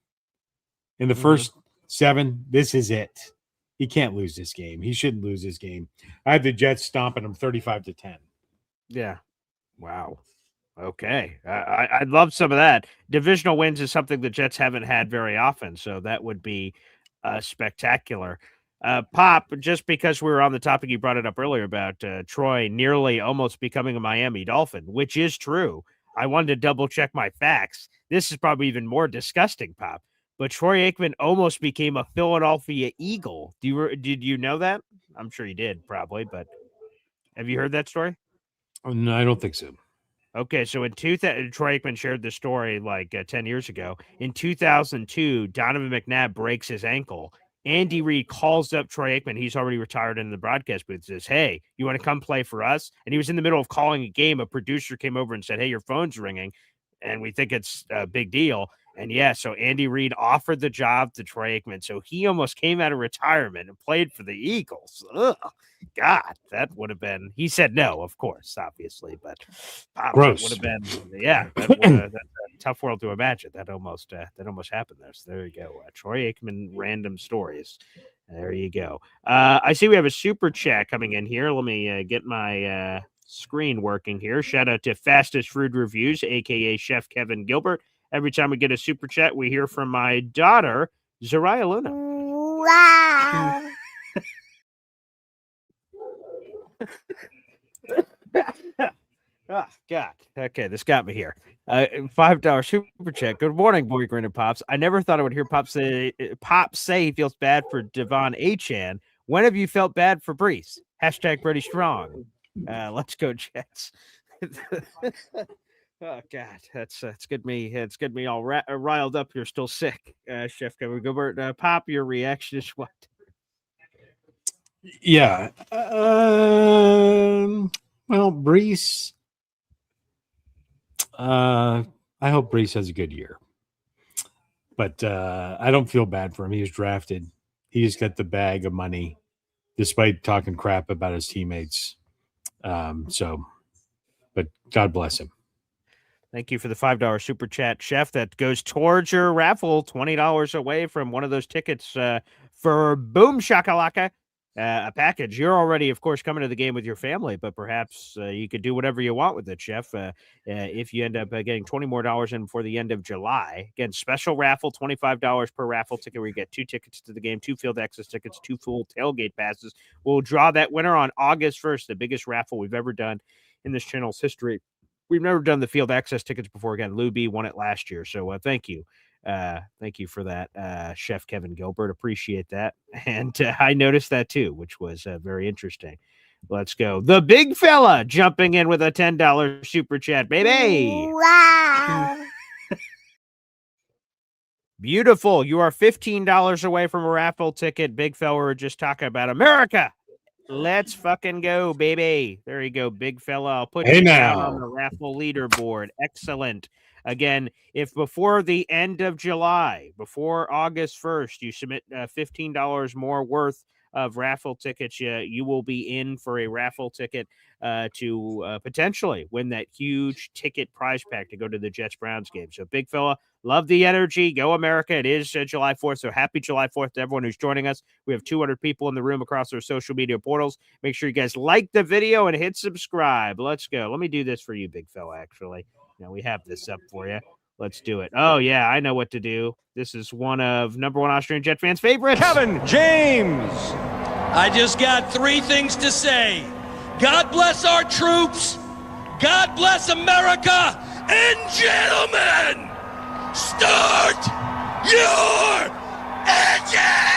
in the first 7, this is it. He can't lose this game. He shouldn't lose this game. I have the Jets stomping them 35-10. Yeah. Wow. Okay. I'd love some of that. Divisional wins is something the Jets haven't had very often, so that would be spectacular. Pop, just because we were on the topic, you brought it up earlier about Troy nearly almost becoming a Miami Dolphin, which is true. I wanted to double check my facts. This is probably even more disgusting, Pop. But Troy Aikman almost became a Philadelphia Eagle. Did you know that? I'm sure you did, probably, but have you heard that story? No, I don't think so. Okay, so in 2000, Troy Aikman shared the story like 10 years ago. In 2002, Donovan McNabb breaks his ankle. Andy Reid calls up Troy Aikman. He's already retired in the broadcast booth. Says, "Hey, you want to come play for us?" And he was in the middle of calling a game. A producer came over and said, "Hey, your phone's ringing, and we think it's a big deal." And yeah, so Andy Reid offered the job to Troy Aikman. So he almost came out of retirement and played for the Eagles. Ugh. God, that would have been. He said no, of course, obviously, but gross. Would have been. Yeah, that's a tough world to imagine. That almost happened there. So there you go. Troy Aikman random stories. There you go. I see we have a super chat coming in here. Let me get my screen working here. Shout out to Fastest Food Reviews, aka Chef Kevin Gilbert. Every time we get a super chat, we hear from my daughter, Zariah Luna. Wow. Oh, God. Okay, this got me here. $5 super chat. Good morning, Boy Grin and Pops. I never thought I would hear Pop say he feels bad for Devon Achane. When have you felt bad for Brees? Hashtag Brady Strong. Let's go, Jets. Oh God, it's good me all riled up. You're still sick, Chef Kevin Gilbert. Pop, your reaction is what? Yeah. Well, Brees. I hope Brees has a good year, but I don't feel bad for him. He was drafted. He just got the bag of money, despite talking crap about his teammates. But God bless him. Thank you for the $5 super chat, Chef. That goes towards your raffle. $20 away from one of those tickets for Boom Shakalaka, a package. You're already, of course, coming to the game with your family, but perhaps you could do whatever you want with it, Chef. If you end up getting $20 more in before the end of July, again, special raffle, $25 per raffle ticket, where you get 2 tickets to the game, 2 field access tickets, 2 full tailgate passes. We'll draw that winner on August 1st, the biggest raffle we've ever done in this channel's history. We've never done the field access tickets before. Again, Lou B won it last year. So thank you. Thank you for that, Chef Kevin Gilbert. Appreciate that. And I noticed that too, which was very interesting. Let's go. The big fella jumping in with a $10 super chat, baby. Wow. Beautiful. You are $15 away from a raffle ticket. Big fella, we're just talking about America. Let's fucking go, baby. There you go, big fella. I'll put you down on the raffle leaderboard. Excellent. Again, if before the end of July, before August 1st, you submit $15 more worth of raffle tickets, you will be in for a raffle ticket to potentially win that huge ticket prize pack to go to the Jets-Browns game. So, big fella, love the energy. Go America. It is July 4th, so happy July 4th to everyone who's joining us. We have 200 people in the room across our social media portals. Make sure you guys like the video and hit subscribe. Let's go. Let me do this for you, big fella, actually. Now, we have this up for you. Let's do it. Oh, yeah, I know what to do. This is one of number one Austrian Jet fans' favorites. Kevin James. I just got 3 things to say. God bless our troops. God bless America. And gentlemen, start your engine!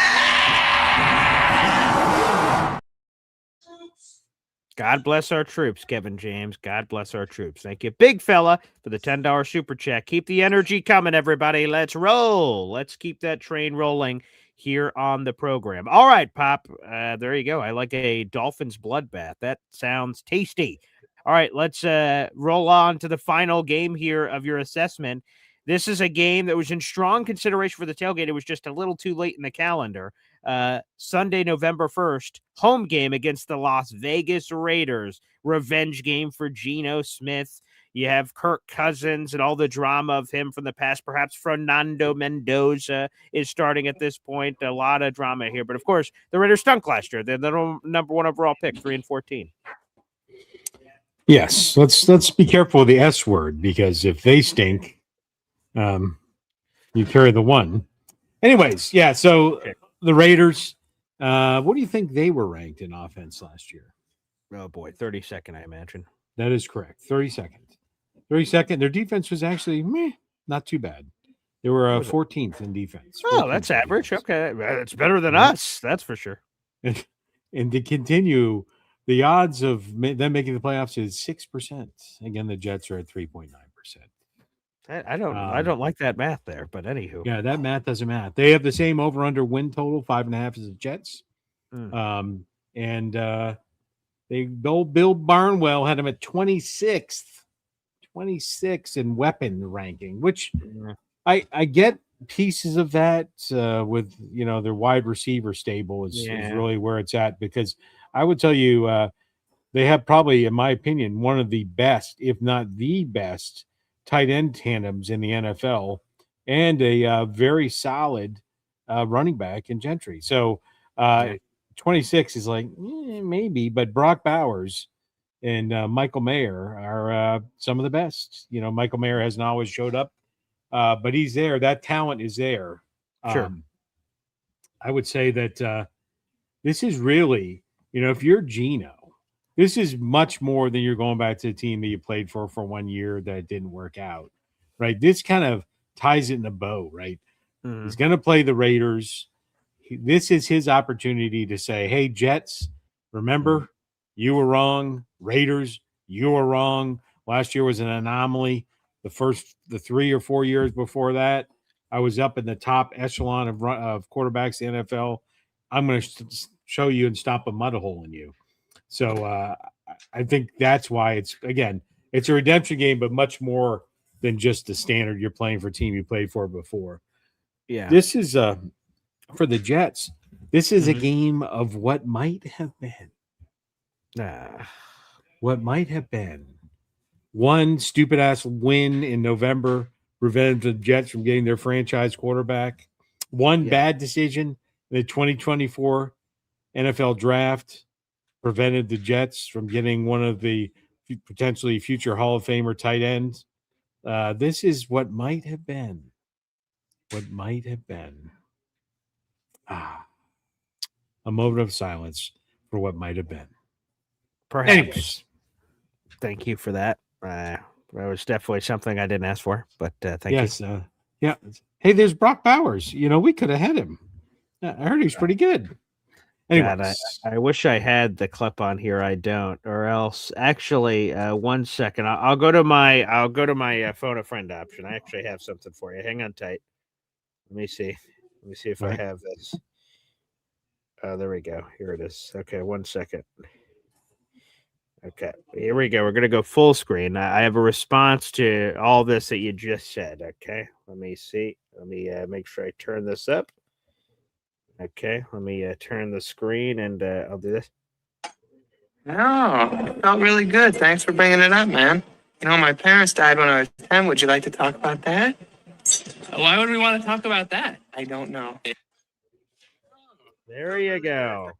God bless our troops, Kevin James. God bless our troops. Thank you, big fella, for the $10 super chat. Keep the energy coming, everybody. Let's roll. Let's keep that train rolling here on the program. All right, Pop. There you go. I like a Dolphins bloodbath. That sounds tasty. All right, let's roll on to the final game here of your assessment. This is a game that was in strong consideration for the tailgate. It was just a little too late in the calendar. Sunday, November 1st, home game against the Las Vegas Raiders. Revenge game for Geno Smith. You have Kirk Cousins and all the drama of him from the past. Perhaps Fernando Mendoza is starting at this point. A lot of drama here. But, of course, the Raiders stunk last year. They're the number one overall pick, 3-14. Yes, let's be careful with the S word, because if they stink, you carry the one. Anyways, yeah, so the Raiders, what do you think they were ranked in offense last year? Oh, boy, 32nd, I imagine. That is correct, 32nd. 32nd. Their defense was actually not too bad. They were 14th in defense. Oh, that's average. Defense. Okay, it's better than us, that's for sure. And to continue, the odds of them making the playoffs is 6%. Again, the Jets are at 3.9%. I don't like that math there, but anywho. Yeah, that math doesn't math. They have the same over-under win total, 5.5 as the Jets. Bill Barnwell had them at 26th in weapon ranking, which I get pieces of that with, their wide receiver stable is really where it's at, because I would tell you they have probably, in my opinion, one of the best, if not the best, tight end tandems in the NFL, and a very solid running back in Gentry. So 26 is like maybe, but Brock Bowers and Michael Mayer are some of the best. Michael Mayer hasn't always showed up, but he's there. That talent is there. Sure. I would say that this is really, if you're Geno, this is much more than you're going back to the team that you played for 1 year that didn't work out, right? This kind of ties it in a bow, right? Mm-hmm. He's going to play the Raiders. This is his opportunity to say, hey, Jets, remember, you were wrong. Raiders, you were wrong. Last year was an anomaly. The 3 or 4 years before that, I was up in the top echelon of quarterbacks in the NFL. I'm going to show you and stomp a mud hole in you. So I think that's why it's a redemption game, but much more than just the standard you're playing for a team you played for before. Yeah. This is for the Jets. This is a game of what might have been. What might have been. One stupid ass win in November prevented the Jets from getting their franchise quarterback. One bad decision in the 2024 NFL draft prevented the Jets from getting one of the potentially future Hall of Famer tight ends. This is what might have been. What might have been. A moment of silence for what might have been. Perhaps. Anyways. Thank you for that. That was definitely something I didn't ask for, but thank you. Yeah. Hey, there's Brock Bowers. We could have had him. I heard he's pretty good. Anyways. God, I wish I had the clip on here. I don't, or else actually, 1 second. I'll go to my phone a friend option. I actually have something for you. Hang on tight. Let me see if I have this. There we go. Here it is. Okay, 1 second. Okay, here we go. We're going to go full screen. I have a response to all this that you just said. Okay, let me see. Let me make sure I turn this up. Okay, let me turn the screen and I'll do this. Oh, it felt really good. Thanks for bringing it up, man. You know, my parents died when I was 10. Would you like to talk about that? Why would we want to talk about that? I don't know. There you go.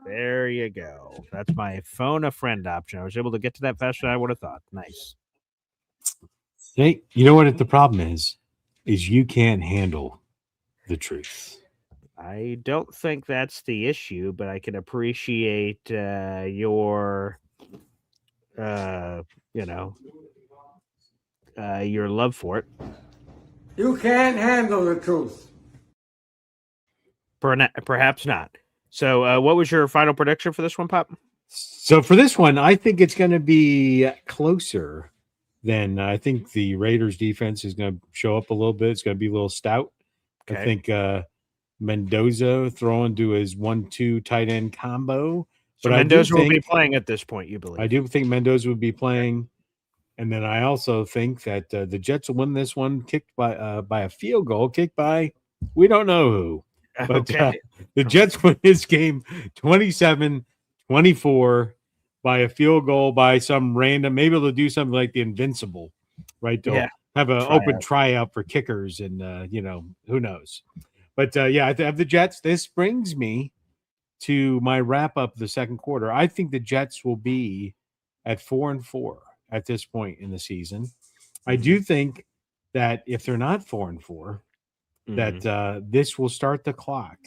There you go. That's my phone a friend option. I was able to get to that faster than I would have thought. Nice. Hey, you know what the problem is you can't handle the truth. I don't think that's the issue, but I can appreciate your, your love for it. You can't handle the truth. Perhaps not. So, what was your final prediction for this one, Pop? So for this one, I think it's going to be closer than I think the Raiders defense is going to show up a little bit. It's going to be a little stout. Okay. I think Mendoza throwing to his 1-2 tight end combo. So But Mendoza will be playing at this point, you believe? I do think Mendoza would be playing. And then I also think that the Jets will win this one kicked by a field goal, kicked by we don't know who. But the Jets win this game 27-24 by a field goal by some random. Maybe they'll do something like the Invincible, right? They'll have an open tryout for kickers, and who knows. But I have the Jets. This brings me to my wrap up of the second quarter. I think the Jets will be at 4-4 at this point in the season. I do think that if they're not 4-4, that this will start the clock.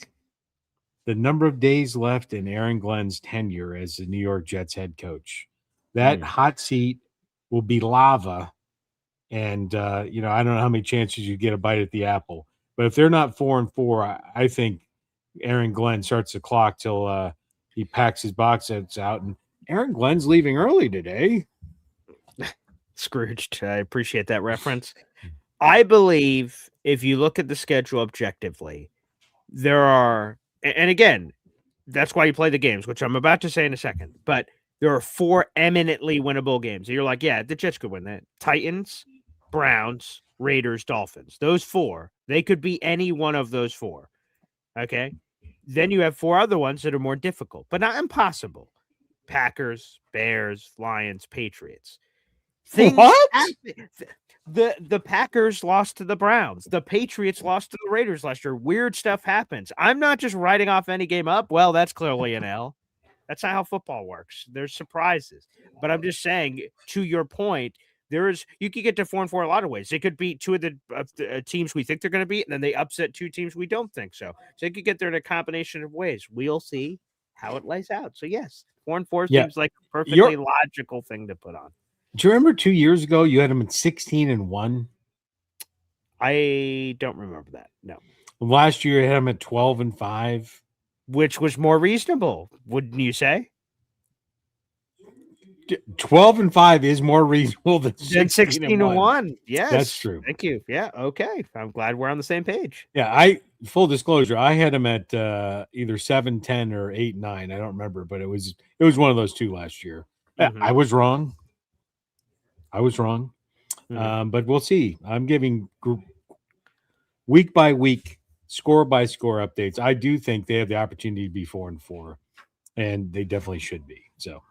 The number of days left in Aaron Glenn's tenure as the New York Jets head coach. That hot seat will be lava. And, I don't know how many chances you get a bite at the apple. But if they're not 4-4, I think Aaron Glenn starts the clock till he packs his box sets out. And Aaron Glenn's leaving early today. Scrooged. I appreciate that reference. I believe if you look at the schedule objectively, there are, and again, that's why you play the games, which I'm about to say in a second, but there are 4 eminently winnable games. You're like, yeah, the Jets could win that. Titans, Browns, Raiders, Dolphins. Those 4, they could be any one of those 4. Okay. Then you have 4 other ones that are more difficult, but not impossible. Packers, Bears, Lions, Patriots. What? The Packers lost to the Browns. The Patriots lost to the Raiders last year. Weird stuff happens. I'm not just writing off any game up. Well, that's clearly an L. That's not how football works. There's surprises. But I'm just saying, to your point, you could get to 4-4 a lot of ways. They could beat 2 of the teams we think they're going to beat, and then they upset 2 teams we don't think so. So they could get there in a combination of ways. We'll see how it lays out. So yes, 4-4 seems like a perfectly logical thing to put on. Do you remember 2 years ago you had them at 16-1? I don't remember that. No. Last year you had them at 12-5, which was more reasonable, wouldn't you say? 12-5 is more reasonable than 16-1. Yes, that's true. Thank you. Yeah. Okay. I'm glad we're on the same page. Yeah. Full disclosure, I had them at either 7-10 or 8-9. I don't remember, but it was one of those 2 last year. I was wrong. But we'll see. I'm giving week by week, score by score updates. I do think they have the opportunity to be 4-4, and they definitely should be. So,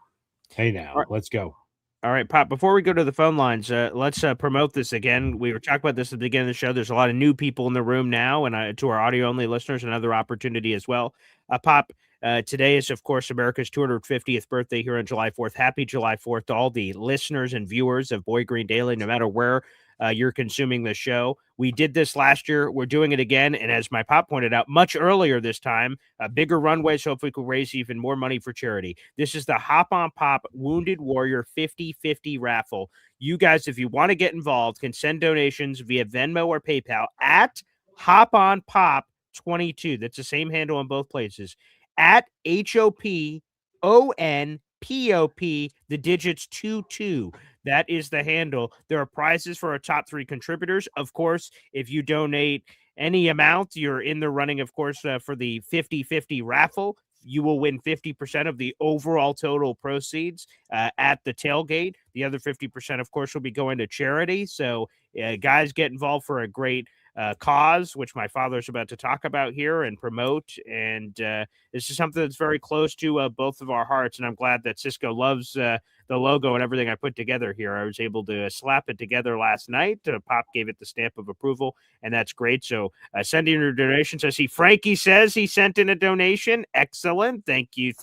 hey, now let's go. All right, Pop, before we go to the phone lines, let's promote this again. We were talking about this at the beginning of the show. There's a lot of new people in the room now, and to our audio-only listeners, another opportunity as well. Pop, today is, of course, America's 250th birthday here on July 4th. Happy July 4th to all the listeners and viewers of Boy Green Daily, no matter where you're consuming the show. We did this last year. We're doing it again. And as my Pop pointed out, much earlier this time, a bigger runway, so if we could raise even more money for charity. This is the Hop on Pop Wounded Warrior 50/50 raffle. You guys, if you want to get involved, can send donations via Venmo or PayPal at Hop on Pop 22. That's the same handle in both places. At HOPONPOP, the digits 22. That is the handle. There are prizes for our top 3 contributors. Of course, if you donate any amount, you're in the running, of course, for the 50/50 raffle. You will win 50% of the overall total proceeds at the tailgate. The other 50%, of course, will be going to charity. So guys, get involved for a great cause, which my father's about to talk about here and promote. And this is something that's very close to both of our hearts. And I'm glad that Cisco loves the logo and everything I put together here. I was able to slap it together last night. Pop gave it the stamp of approval, and that's great. So send in your donations. I see Frankie says he sent in a donation. Excellent. Thank you,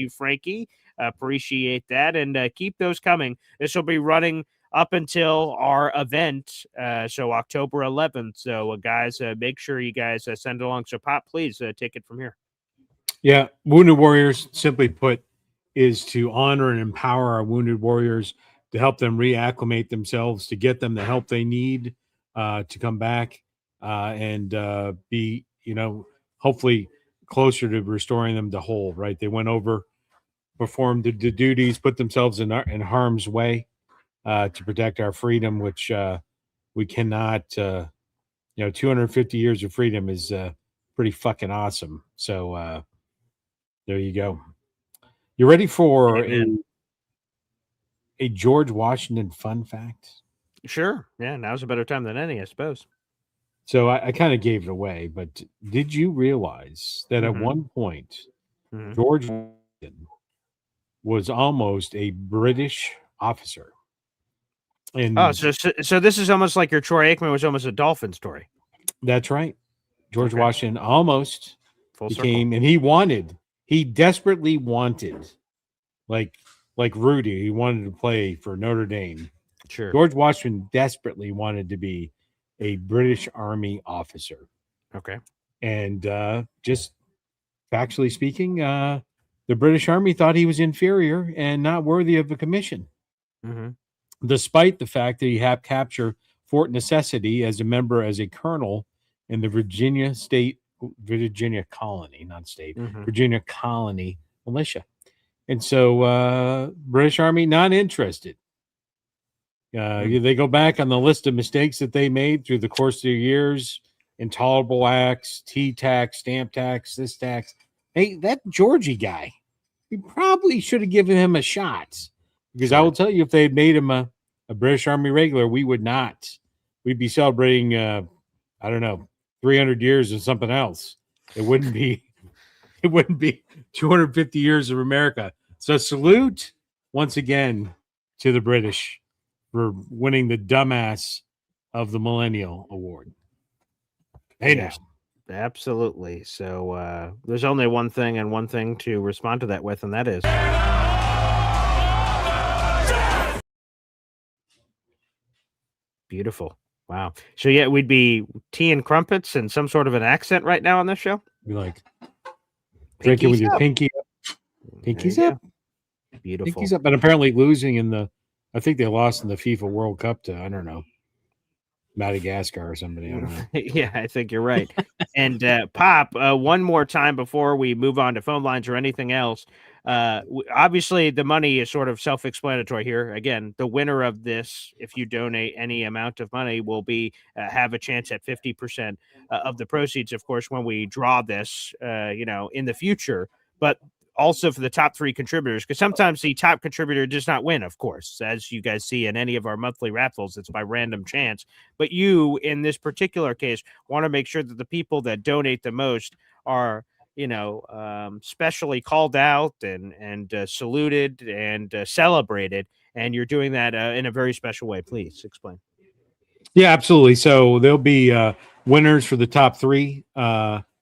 Frankie. Appreciate that, and keep those coming. This will be running up until our event, so October 11th. So, guys, make sure you guys send along. So, Pop, please take it from here. Yeah, Wounded Warriors, simply put, is to honor and empower our wounded warriors, to help them reacclimate themselves, to get them the help they need to come back and be, hopefully closer to restoring them to whole. Right? They went over, performed the duties, put themselves in harm's way to protect our freedom, which we cannot. 250 years of freedom is pretty fucking awesome. So there you go. You ready for a George Washington fun fact? Sure. Yeah, now's a better time than any, I suppose. So I kind of gave it away, but did you realize that at one point, George Washington was almost a British officer? And so this is almost like your Troy Aikman was almost a Dolphin story. That's right. George Washington almost Full became, circle. and he desperately wanted, like Rudy, he wanted to play for Notre Dame. Sure. George Washington desperately wanted to be a British Army officer. Okay. And just factually speaking, the British Army thought he was inferior and not worthy of a commission, despite the fact that he had captured Fort Necessity as a colonel in the Virginia colony, not state, Virginia colony militia. And so British Army not interested. They go back on the list of mistakes that they made through the course of the years: intolerable acts, tea tax, stamp tax, this tax. Hey, that Georgie guy, we probably should have given him a shot, because I will tell you, if they had made him a British Army regular, we would not. We'd be celebrating, 300 years of something else. It wouldn't be 250 years of America. So salute once again to the British for winning the dumbass of the Millennial Award. Hey, now. Absolutely. So there's only one thing to respond to that with, and that is beautiful. Wow. So yeah, we'd be tea and crumpets and some sort of an accent right now on this show. Be like drinking with your pinky up. Pinkies up. Beautiful. Pinkies up. And apparently losing I think they lost in the FIFA World Cup to, I don't know, Madagascar or somebody. I don't know. Yeah, I think you're right. And Pop, one more time before we move on to phone lines or anything else. Obviously, the money is sort of self-explanatory here. Again, the winner of this, if you donate any amount of money, will be have a chance at 50% of the proceeds, of course, when we draw this, in the future. But also for the top three contributors, because sometimes the top contributor does not win, of course, as you guys see in any of our monthly raffles. It's by random chance. But you, in this particular case, want to make sure that the people that donate the most are, specially called out and saluted and celebrated. And you're doing that in a very special way. Please explain. Yeah, absolutely. So there'll be winners for the top three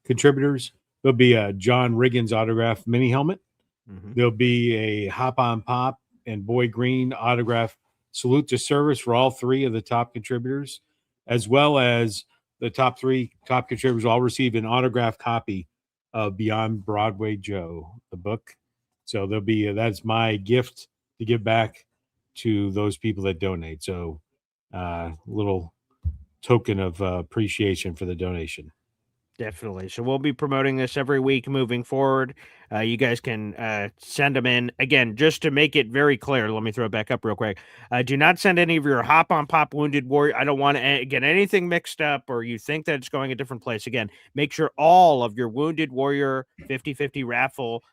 contributors. There'll be a John Riggins autograph mini helmet. There'll be a Hop on Pop and Boy Green autograph salute to service for all three of the top contributors, as well as the top contributors will all receive an autographed copy of Beyond Broadway Joe, the book. So there'll be that's my gift to give back to those people that donate. So little token of appreciation for the donation. Definitely. So we'll be promoting this every week moving forward. You guys can send them in. Again, just to make it very clear, let me throw it back up real quick. Do not send any of your Hop on Pop Wounded Warrior. I don't want to get anything mixed up or you think that it's going a different place. Again, make sure all of your Wounded Warrior 50-50 raffle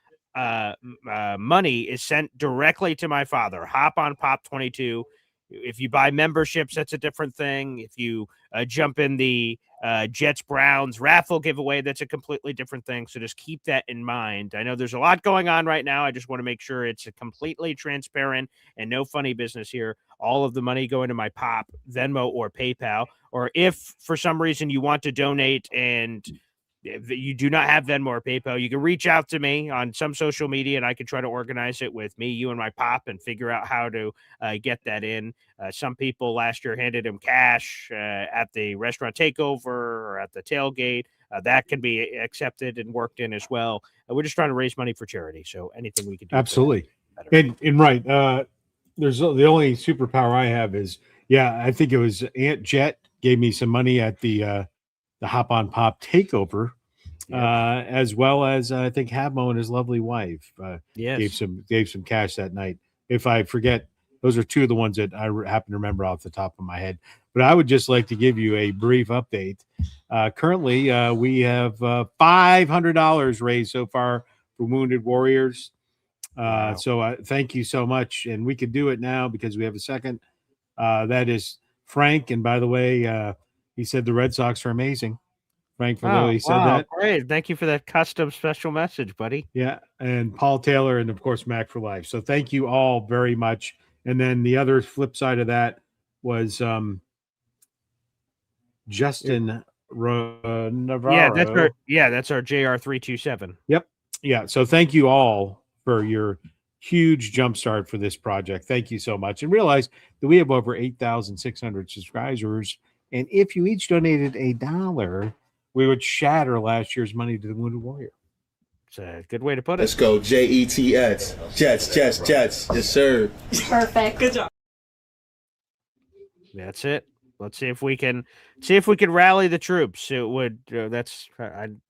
money is sent directly to my father. Hop on Pop 22. If you buy memberships, that's a different thing. If you jump in the Jets Browns raffle giveaway, that's a completely different thing. So just keep that in mind. I know there's a lot going on right now. I just want to make sure it's a completely transparent and no funny business here. All of the money going to my Pop, Venmo, or PayPal. Or if for some reason you want to donate and if you do not have Venmo or PayPal, you can reach out to me on some social media and I can try to organize it with me, you, and my Pop and figure out how to get that in. Some people last year handed him cash at the restaurant takeover or at the tailgate. That can be accepted and worked in as well. We're just trying to raise money for charity. So anything we can do. Absolutely. And right. There's the only superpower I have is, I think it was Aunt Jet gave me some money at the Hop on Pop takeover, as well as I think Habmo and his lovely wife gave some cash that night. If I forget, those are two of the ones that I happen to remember off the top of my head. But I would just like to give you a brief update. Currently, we have $500 raised so far for Wounded Warriors. Wow. So thank you so much. And we could do it now because we have a second. That is Frank. And by the way, he said the Red Sox are amazing. Frank Valilli said that. Great. Thank you for that custom special message, buddy. Yeah. And Paul Taylor and, of course, Mac for Life. So thank you all very much. And then the other flip side of that was Justin Navarro. That's our JR327. Yep. Yeah. So thank you all for your huge jumpstart for this project. Thank you so much. And realize that we have over 8,600 subscribers. And if you each donated $1, we would shatter last year's money to the Wounded Warrior. It's a good way to put it. Let's go, JETS. Jets. Yes, sir. Perfect. Good job. That's it. Let's see if we can rally the troops. It would. That's pun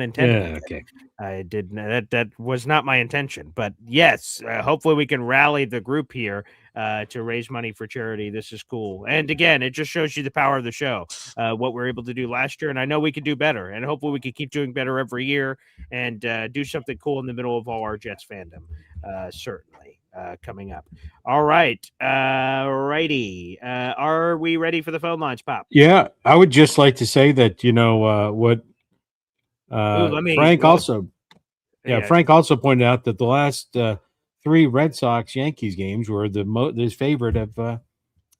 intended. Yeah, okay. I did that was not my intention, but yes, hopefully we can rally the group here to raise money for charity. This is cool, and again, it just shows you the power of the show. What we're able to do last year, and I know we can do better, and hopefully we can keep doing better every year and do something cool in the middle of all our Jets fandom. Certainly. Coming up. All right. Righty. Are we ready for the phone lines, Pop? Yeah, I would just like to say that, what Frank also pointed out that the last 3 Red Sox Yankees games were his favorite of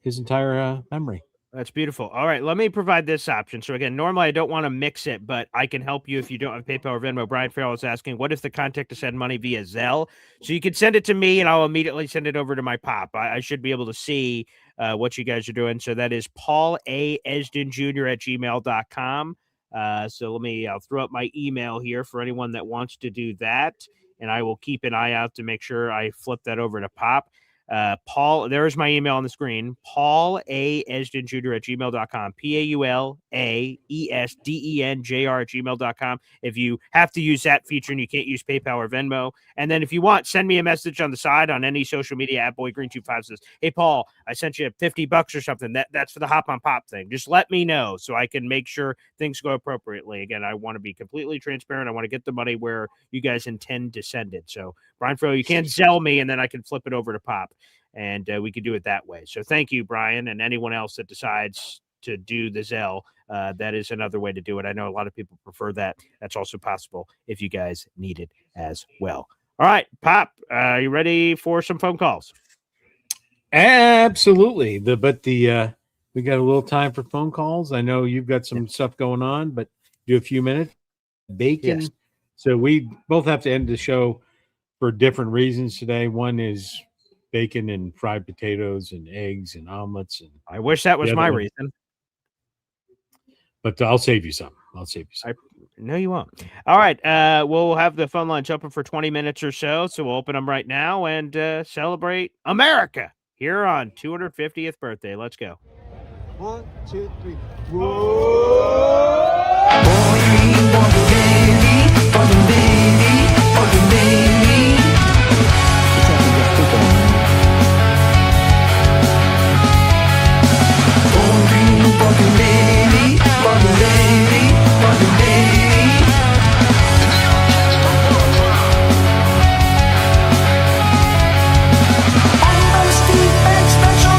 his entire memory. That's beautiful. All right, let me provide this option. So again, normally I don't want to mix it, but I can help you if you don't have PayPal or Venmo. Brian Farrell is asking, what if the contact to send money via Zelle? So you can send it to me, and I'll immediately send it over to my Pop. I should be able to see what you guys are doing. So that is Paul A. Esden Jr. at gmail.com. So I'll throw up my email here for anyone that wants to do that, and I will keep an eye out to make sure I flip that over to Pop. Paul, there's my email on the screen, Paul A. Esden Jr. at gmail.com, PaulAEsdenJr at gmail.com. If you have to use that feature and you can't use PayPal or Venmo. And then if you want, send me a message on the side on any social media at BoyGreen25 says, hey, Paul, I sent you $50 or something. That's for the Hop on Pop thing. Just let me know so I can make sure things go appropriately. Again, I want to be completely transparent. I want to get the money where you guys intend to send it. So, Brian Farrell, you can't sell me, and then I can flip it over to Pop. And we could do it that way. So thank you, Brian, and anyone else that decides to do the Zelle. That is another way to do it. I know a lot of people prefer that. That's also possible if you guys need it as well. All right, Pop, you ready for some phone calls? Absolutely. We got a little time for phone calls. I know you've got some stuff going on, but do a few minutes. Bacon. Yes. So we both have to end the show for different reasons today. One is bacon and fried potatoes and eggs and omelets. And I wish that was my reason. But I'll save you some. No, you won't. All right. We'll have the phone lines open for 20 minutes or so. So we'll open them right now and celebrate America here on 250th birthday. Let's go. 1, 2, 3. Special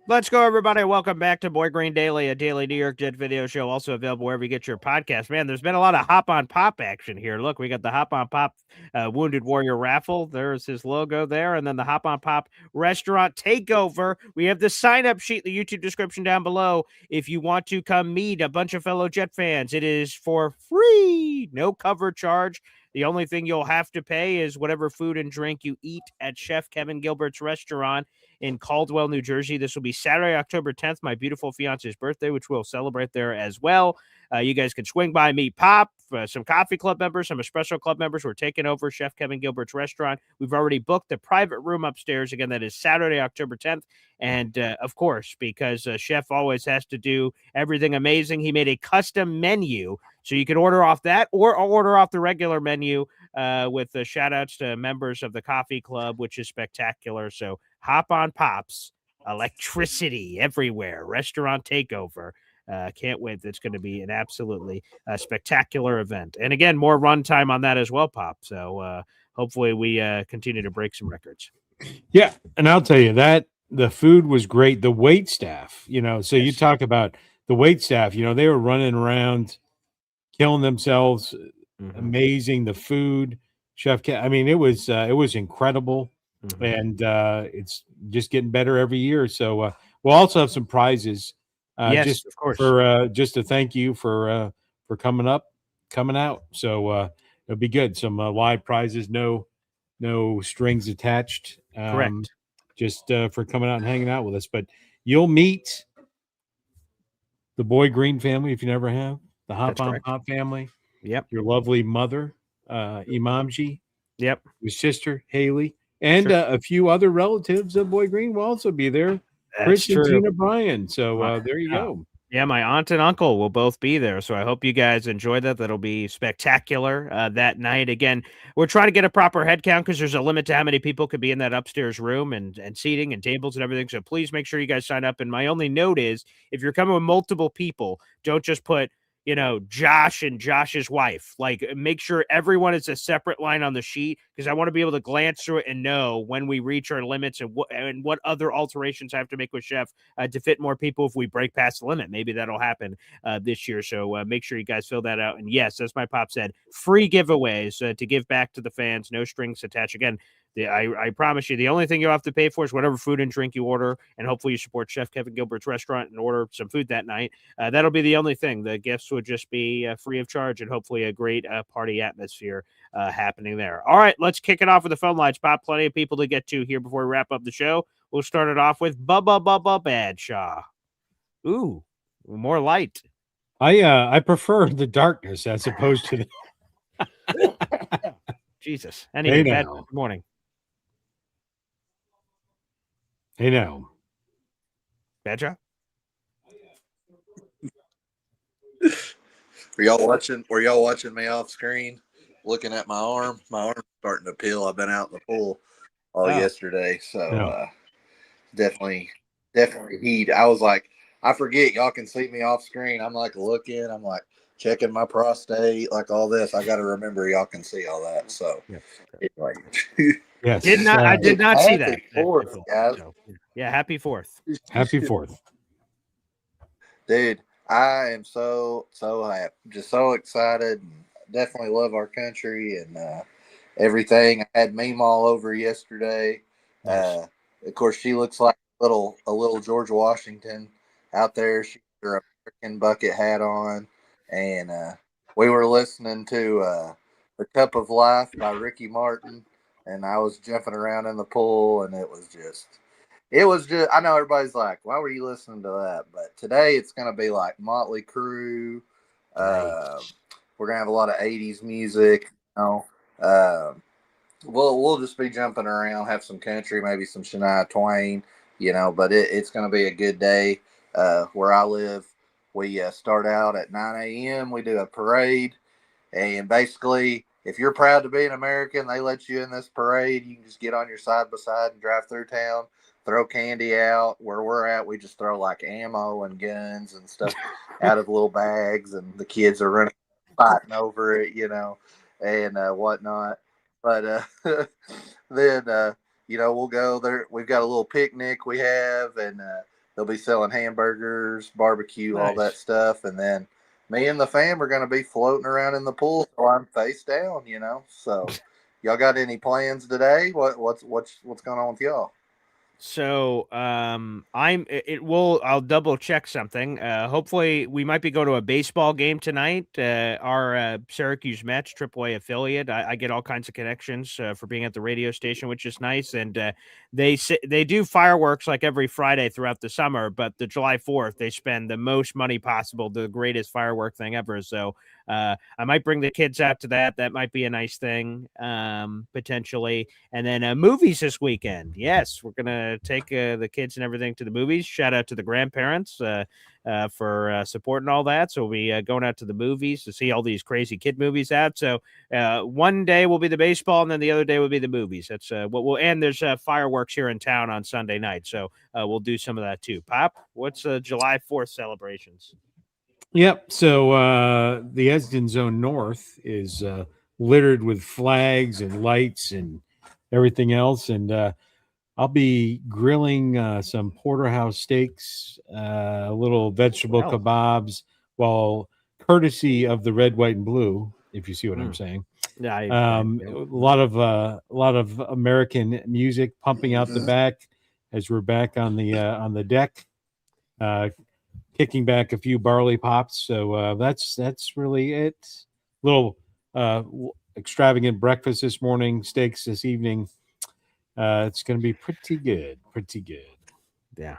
Let's go, everybody. Welcome back to Boy Green Daily, a daily New York Jet video show, also available wherever you get your podcast. Man, there's been a lot of Hop on Pop action here. Look, we got the Hop on Pop Wounded Warrior raffle. There's his logo there. And then the Hop on Pop restaurant takeover. We have the sign-up sheet in the YouTube description down below. If you want to come meet a bunch of fellow Jet fans, it is for free. No cover charge. The only thing you'll have to pay is whatever food and drink you eat at Chef Kevin Gilbert's restaurant in Caldwell, New Jersey. This will be Saturday, October 10th, my beautiful fiance's birthday, which we'll celebrate there as well. You guys can swing by, meet Pop, some Coffee Club members, some Espresso Club members. We're taking over Chef Kevin Gilbert's restaurant. We've already booked the private room upstairs. Again, that is Saturday, October 10th. And of course, because Chef always has to do everything amazing, he made a custom menu. So you can order off that or order off the regular menu with the shout outs to members of the Coffee Club, which is spectacular. So Hop on Pops, electricity everywhere, restaurant takeover. Can't wait. It's going to be an absolutely spectacular event. And again, more runtime on that as well, Pop. So hopefully we continue to break some records. Yeah. And I'll tell you that the food was great. The wait staff, so you talk about the wait staff, they were running around killing themselves. Amazing. The food, it was incredible. And it's just getting better every year. So we'll also have some prizes. Yes, just of course. For just to thank you for coming out. So it'll be good. Some live prizes, no strings attached. Correct. Just for coming out and hanging out with us. But you'll meet the Boy Green family if you never have. The Hop on Pop family. Yep. Your lovely mother, Imamji. Yep. Your sister, Haley. And a few other relatives of Boy Green will also be there. Chris and Tina Bryan. So there you go. Yeah, my aunt and uncle will both be there. So I hope you guys enjoy that. That'll be spectacular that night. Again, we're trying to get a proper head count because there's a limit to how many people could be in that upstairs room and seating and tables and everything. So please make sure you guys sign up. And my only note is if you're coming with multiple people, don't just put Josh and Josh's wife. Like, make sure everyone is a separate line on the sheet because I want to be able to glance through it and know when we reach our limits and what other alterations I have to make with Chef to fit more people if we break past the limit. Maybe that'll happen this year. So make sure you guys fill that out. And yes, as my pop said, free giveaways to give back to the fans. No strings attached. Again, I promise you, the only thing you'll have to pay for is whatever food and drink you order, and hopefully you support Chef Kevin Gilbert's restaurant and order some food that night. That'll be the only thing. The gifts would just be free of charge and hopefully a great party atmosphere happening there. All right, let's kick it off with the phone lines, Bob. Plenty of people to get to here before we wrap up the show. We'll start it off with Bubba Badshaw. Ooh, more light. I prefer the darkness as opposed to the Jesus. Anyway, Hey, good now. morning. Hey now. Badshaw? Were y'all watching me off screen? Looking at my arm. My arm's starting to peel. I've been out in the pool all yesterday. So definitely heat. I was like, I forget y'all can see me off screen. I'm like looking, I'm like checking my prostate, like all this. I gotta remember y'all can see all that. So anyway. Yes. I did not see that. Happy 4th, guys. Yeah, happy 4th. Happy 4th. Dude, I am so happy. Just so excited. Definitely love our country and everything. I had Meme all over yesterday. Nice. Of course, she looks like a little George Washington out there. She got her American bucket hat on. And we were listening to The Cup of Life by Ricky Martin. And I was jumping around in the pool, and it was just, I know everybody's like, why were you listening to that? But today it's going to be like Motley Crue. We're going to have a lot of 80s music. We'll just be jumping around, have some country, maybe some Shania Twain, but it's going to be a good day. Where I live, we start out at 9 a.m. We do a parade, and basically, if you're proud to be an American, they let you in this parade. You can just get on your side by side and drive through town, throw candy out. Where we're at, we just throw like ammo and guns and stuff out of little bags, and the kids are running, fighting over it, and whatnot. But then we'll go there. We've got a little picnic we have, and they'll be selling hamburgers, barbecue, all that Nice. stuff. And then me and the fam are going to be floating around in the pool, so I'm face down. So y'all got any plans today? What's going on with y'all? So, I'll double check something. Hopefully we might be going to a baseball game tonight. Our Syracuse Mets AAA affiliate. I get all kinds of connections for being at the radio station, which is nice. And they do fireworks like every Friday throughout the summer, but the July 4th they spend the most money possible, the greatest firework thing ever. So I might bring the kids out to that. That might be a nice thing, potentially. And then movies this weekend. Yes, we're gonna take the kids and everything to the movies. Shout out to the grandparents for supporting all that. So we'll be going out to the movies to see all these crazy kid movies out. So one day will be the baseball, and then the other day will be the movies. That's what we'll. And there's fireworks here in town on Sunday night, so we'll do some of that too. Pop, what's July 4th celebrations? Yep. So the Esden Zone North is littered with flags and lights and everything else, and I'll be grilling some porterhouse steaks, a little vegetable Well. kebabs, while courtesy of the red, white, and blue. If you see what I'm saying, Yeah, a lot of American music pumping out the back as we're back on the deck, kicking back a few barley pops. So that's really it. Little extravagant breakfast this morning, steaks this evening. It's going to be pretty good. Pretty good. Yeah.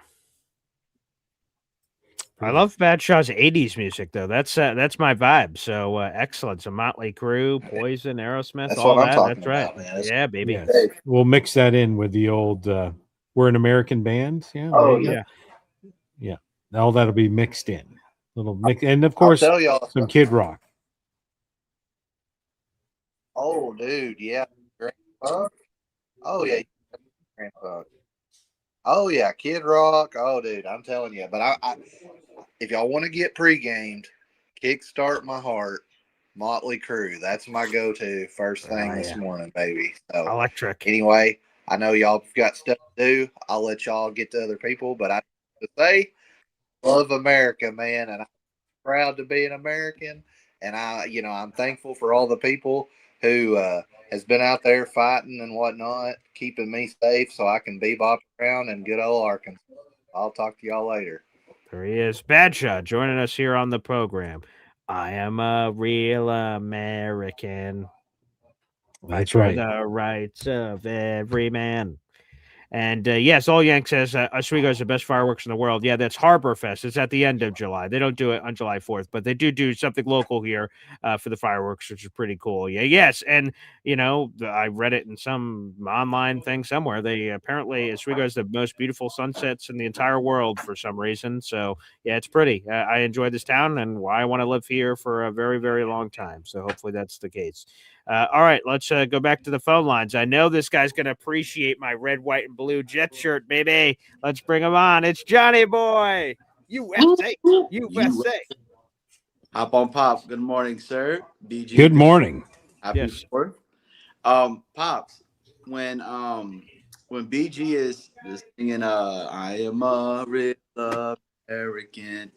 I love Badshaw's 80s music, though. That's my vibe. So excellent. So Motley Crue, Poison, Aerosmith, That's all what I'm that. talking That's right. about, man. Yeah, baby. Yes. We'll mix that in with the old we're an American band. Yeah. Oh, yeah. Yeah. All that'll be mixed in. Little mix, and of I'll course tell y'all some Kid Rock. Oh, dude, yeah. Grandpa? Oh, yeah. Grandpa. Oh, yeah. Kid Rock. Oh, dude, I'm telling you. But I if y'all want to get pre-gamed, Kickstart My Heart, Motley Crue. That's my go-to first thing this morning, baby. So, Electric. anyway, I know y'all got stuff to do. I'll let y'all get to other people, but I have to say, love America, man, and I'm proud to be an American. And I'm thankful for all the people who has been out there fighting and whatnot, keeping me safe so I can bebop around in good old Arkansas. I'll talk to y'all later. There he is. Badshot joining us here on the program. I am a real American. That's For right. the rights of every man. And yes, All Yank says Oswego is the best fireworks in the world. Yeah, that's Harbor Fest. It's at the end of July. They don't do it on July 4th, but they do something local here for the fireworks, which is pretty cool. Yeah, yes, and I read it in some online thing somewhere. They apparently Oswego is the most beautiful sunsets in the entire world for some reason. So yeah, it's pretty. I enjoy this town, and why I want to live here for a very, very long time. So hopefully that's the case. All right, let's go back to the phone lines. I know this guy's going to appreciate my red, white, and blue jet shirt, baby. Let's bring him on. It's Johnny Boy, USA, USA. Hop on Pop. Good morning, sir. BG. Good morning. Happy Yes. 4th. Pops, when BG is singing I am a real American,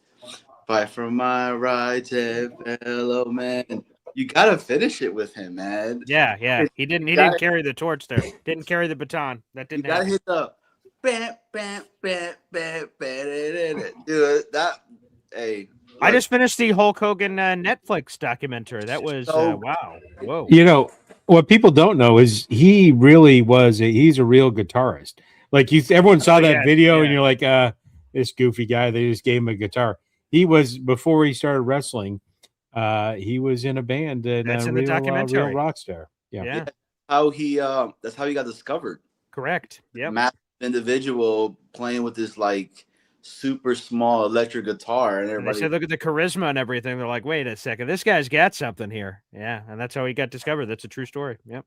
fight for my rights and fellow man. You gotta finish it with him, man. Yeah. He didn't carry the torch there. Didn't carry the baton. That didn't happen. You gotta hit the bam. Dude, that hey. Look, I just finished the Hulk Hogan Netflix documentary. That was wow. Whoa. What people don't know is he really he's a real guitarist. Like everyone saw that video and you're like, this goofy guy, they just gave him a guitar. He was, before he started wrestling, he was in a band and that's in real, the documentary. real rock star. Yeah. That's how he got discovered. Correct. Yeah. Massive individual playing with this like super small electric guitar, and everybody said, look at the charisma and everything. They're like, wait a second, this guy's got something here. Yeah, and that's how he got discovered. That's a true story. Yep.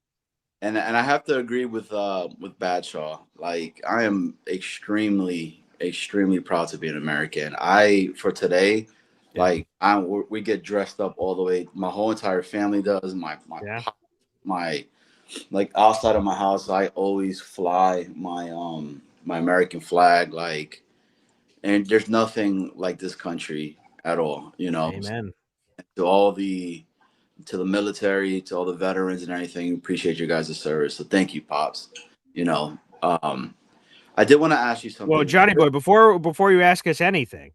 And I have to agree with Badshaw. Like, I am extremely proud to be an American. For today, like we get dressed up all the way. My whole entire family does. My like outside of my house, I always fly my American flag. Like, and there's nothing like this country at all. You know, Amen. to all the to the military, to all the veterans and everything. Appreciate your guys' service. So thank you, pops. You know, I did want to ask you Well, something. Johnny boy, before you ask us anything,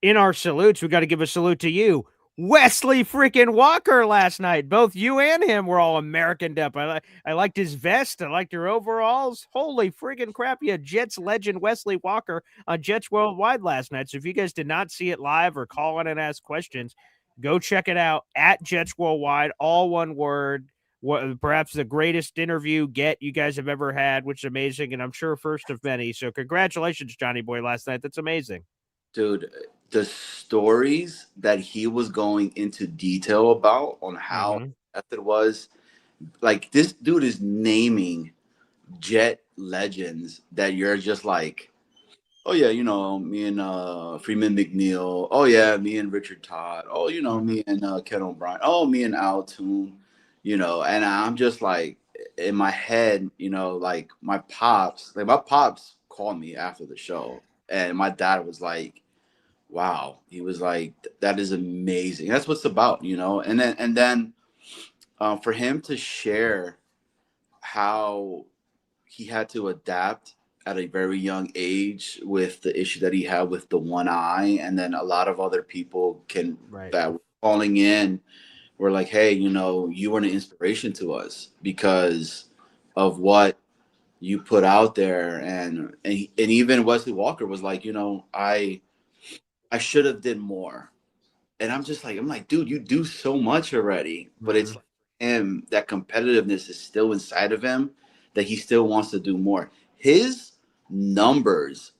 in our salutes, we got to give a salute to you, Wesley freaking Walker. Last night, both you and him were all Americaned up. I liked his vest. I liked your overalls. Holy freaking crap! You had Jets legend Wesley Walker on Jets Worldwide last night. So if you guys did not see it live or call in and ask questions, go check it out at Jets Worldwide, all one word. What perhaps the greatest interview you guys have ever had, which is amazing, and I'm sure first of many. So congratulations, Johnny boy, last night. That's amazing. Dude, the stories that he was going into detail about on how Mm-hmm. it was, like this dude is naming Jet legends that you're just like, oh yeah, you know, me and Freeman McNeil. Oh yeah, me and Richard Todd. Oh, you know, Mm-hmm. me and Ken O'Brien. Oh, me and Al Toon. You know, and I'm just like in my head, you know, like my pops called me after the show, and my dad was like, wow, he was like, that is amazing. That's what's about, you know. And then for him to share how he had to adapt at a very young age with the issue that he had with the one eye, and then a lot of other people Right. that were calling in were like, hey, you know, you were an inspiration to us because of what you put out there, and even Wesley Walker was like, you know, I should have did more. And I'm like, dude, you do so much already. But Mm-hmm. it's like him, that competitiveness is still inside of him, that he still wants to do more. His numbers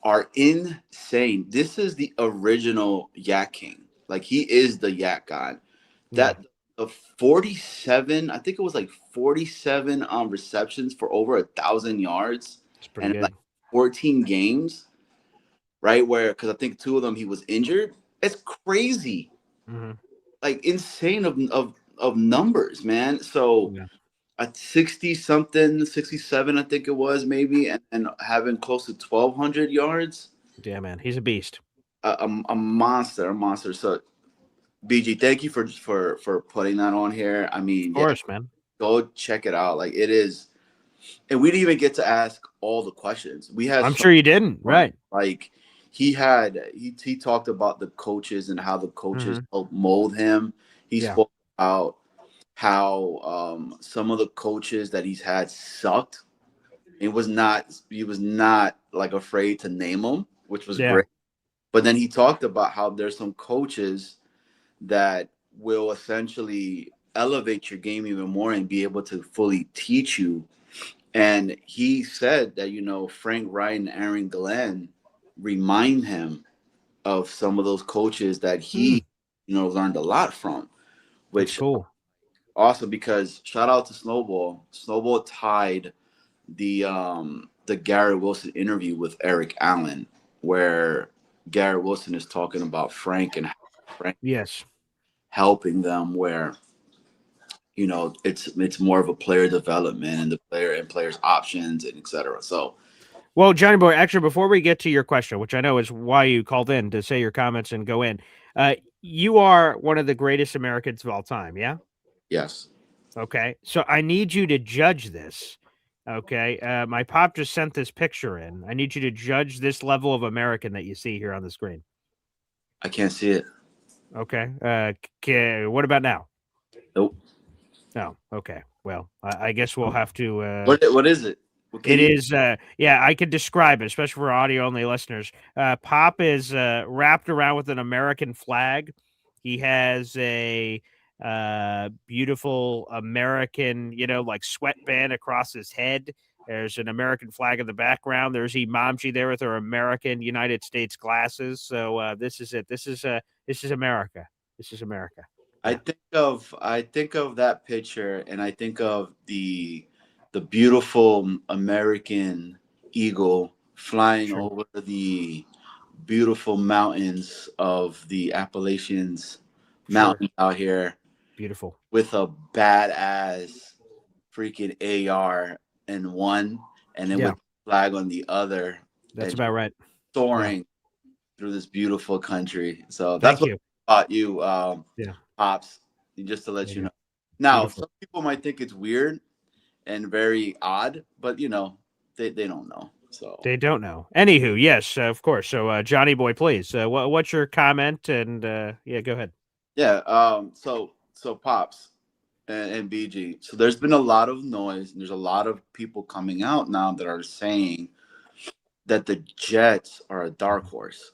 are insane. This is the original Yak King. Like he is the Yak God. Yeah, That of 47, I think it was like 47 receptions for over 1,000 yards it's pretty and like good. 14 games, right? Where because I think two of them he was injured. It's crazy, Mm-hmm. like insane of numbers, man. So Yeah. at 60 something, 67, I think it was maybe, and having close to 1,200 yards, Yeah, man, he's a beast. a monster, a monster. So BG, thank you for putting that on here. I Of mean, yeah, course, man. go check it out. Like it is, and we didn't even get to ask all the questions. We had I'm so sure you didn't. fun. Right. Like he talked about the coaches and how the coaches Mm-hmm. helped mold him. He Yeah. spoke about how some of the coaches that he's had sucked. He was not like afraid to name them, which was Yeah. great. But then he talked about how there's some coaches that will essentially elevate your game even more and be able to fully teach you. And he said that, you know, Frank Wright and Aaron Glenn remind him of some of those coaches that Hmm. he, you know, learned a lot from, That's which cool. also because shout out to Snowball. Snowball tied the Garrett Wilson interview with Eric Allen, where Garrett Wilson is talking about Frank and Frank Yes. helping them where you know it's more of a player development and the player and players options and etc. So Well, Johnny boy, actually, before we get to your question, which I know is why you called in to say your comments and go in, you are one of the greatest Americans of all time. Yeah. yes, Okay. So I need you to judge this. Okay. My pop just sent this picture in. I need you to judge this level of American that you see here on the screen. I can't see it. Okay. What about now? Nope. Oh, okay. Well, I guess we'll have to. What is it? What can It you? is. Yeah, I could describe it, especially for audio only listeners. Pop is wrapped around with an American flag. He has a beautiful American, like sweatband across his head. There's an American flag in the background. There's Imamji there with her American United States glasses. So this is it. This is America. This is America. I Yeah. think of that picture and I think of the beautiful American eagle flying True. over the beautiful mountains of the Appalachians Sure. mountains out here Beautiful. with a badass freaking AR in one, and then Yeah. with flag on the other. That's and about right. soaring through this beautiful country. So that's Thank what you. I taught you, Yeah. Pops, just to let There you you know. go. Now, Beautiful. some people might think it's weird and very odd, but they don't know. So They don't know. Anywho, yes, of course. So, Johnny Boy, please, what's your comment? And yeah, go ahead. yeah, so Pops and BG. So there's been a lot of noise, and there's a lot of people coming out now that are saying that the Jets are a dark horse.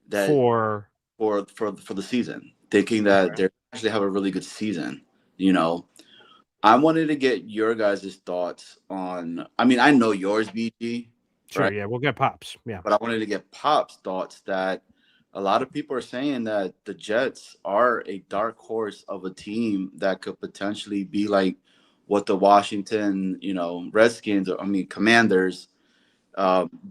That For for the season, thinking that okay. they actually have a really good season. You know, I wanted to get your guys' thoughts on. I mean, I know yours, BG, Sure, right? yeah, we'll get Pops. Yeah. But I wanted to get Pop's thoughts that a lot of people are saying that the Jets are a dark horse of a team that could potentially be like what the Washington, Redskins, or I mean Commanders,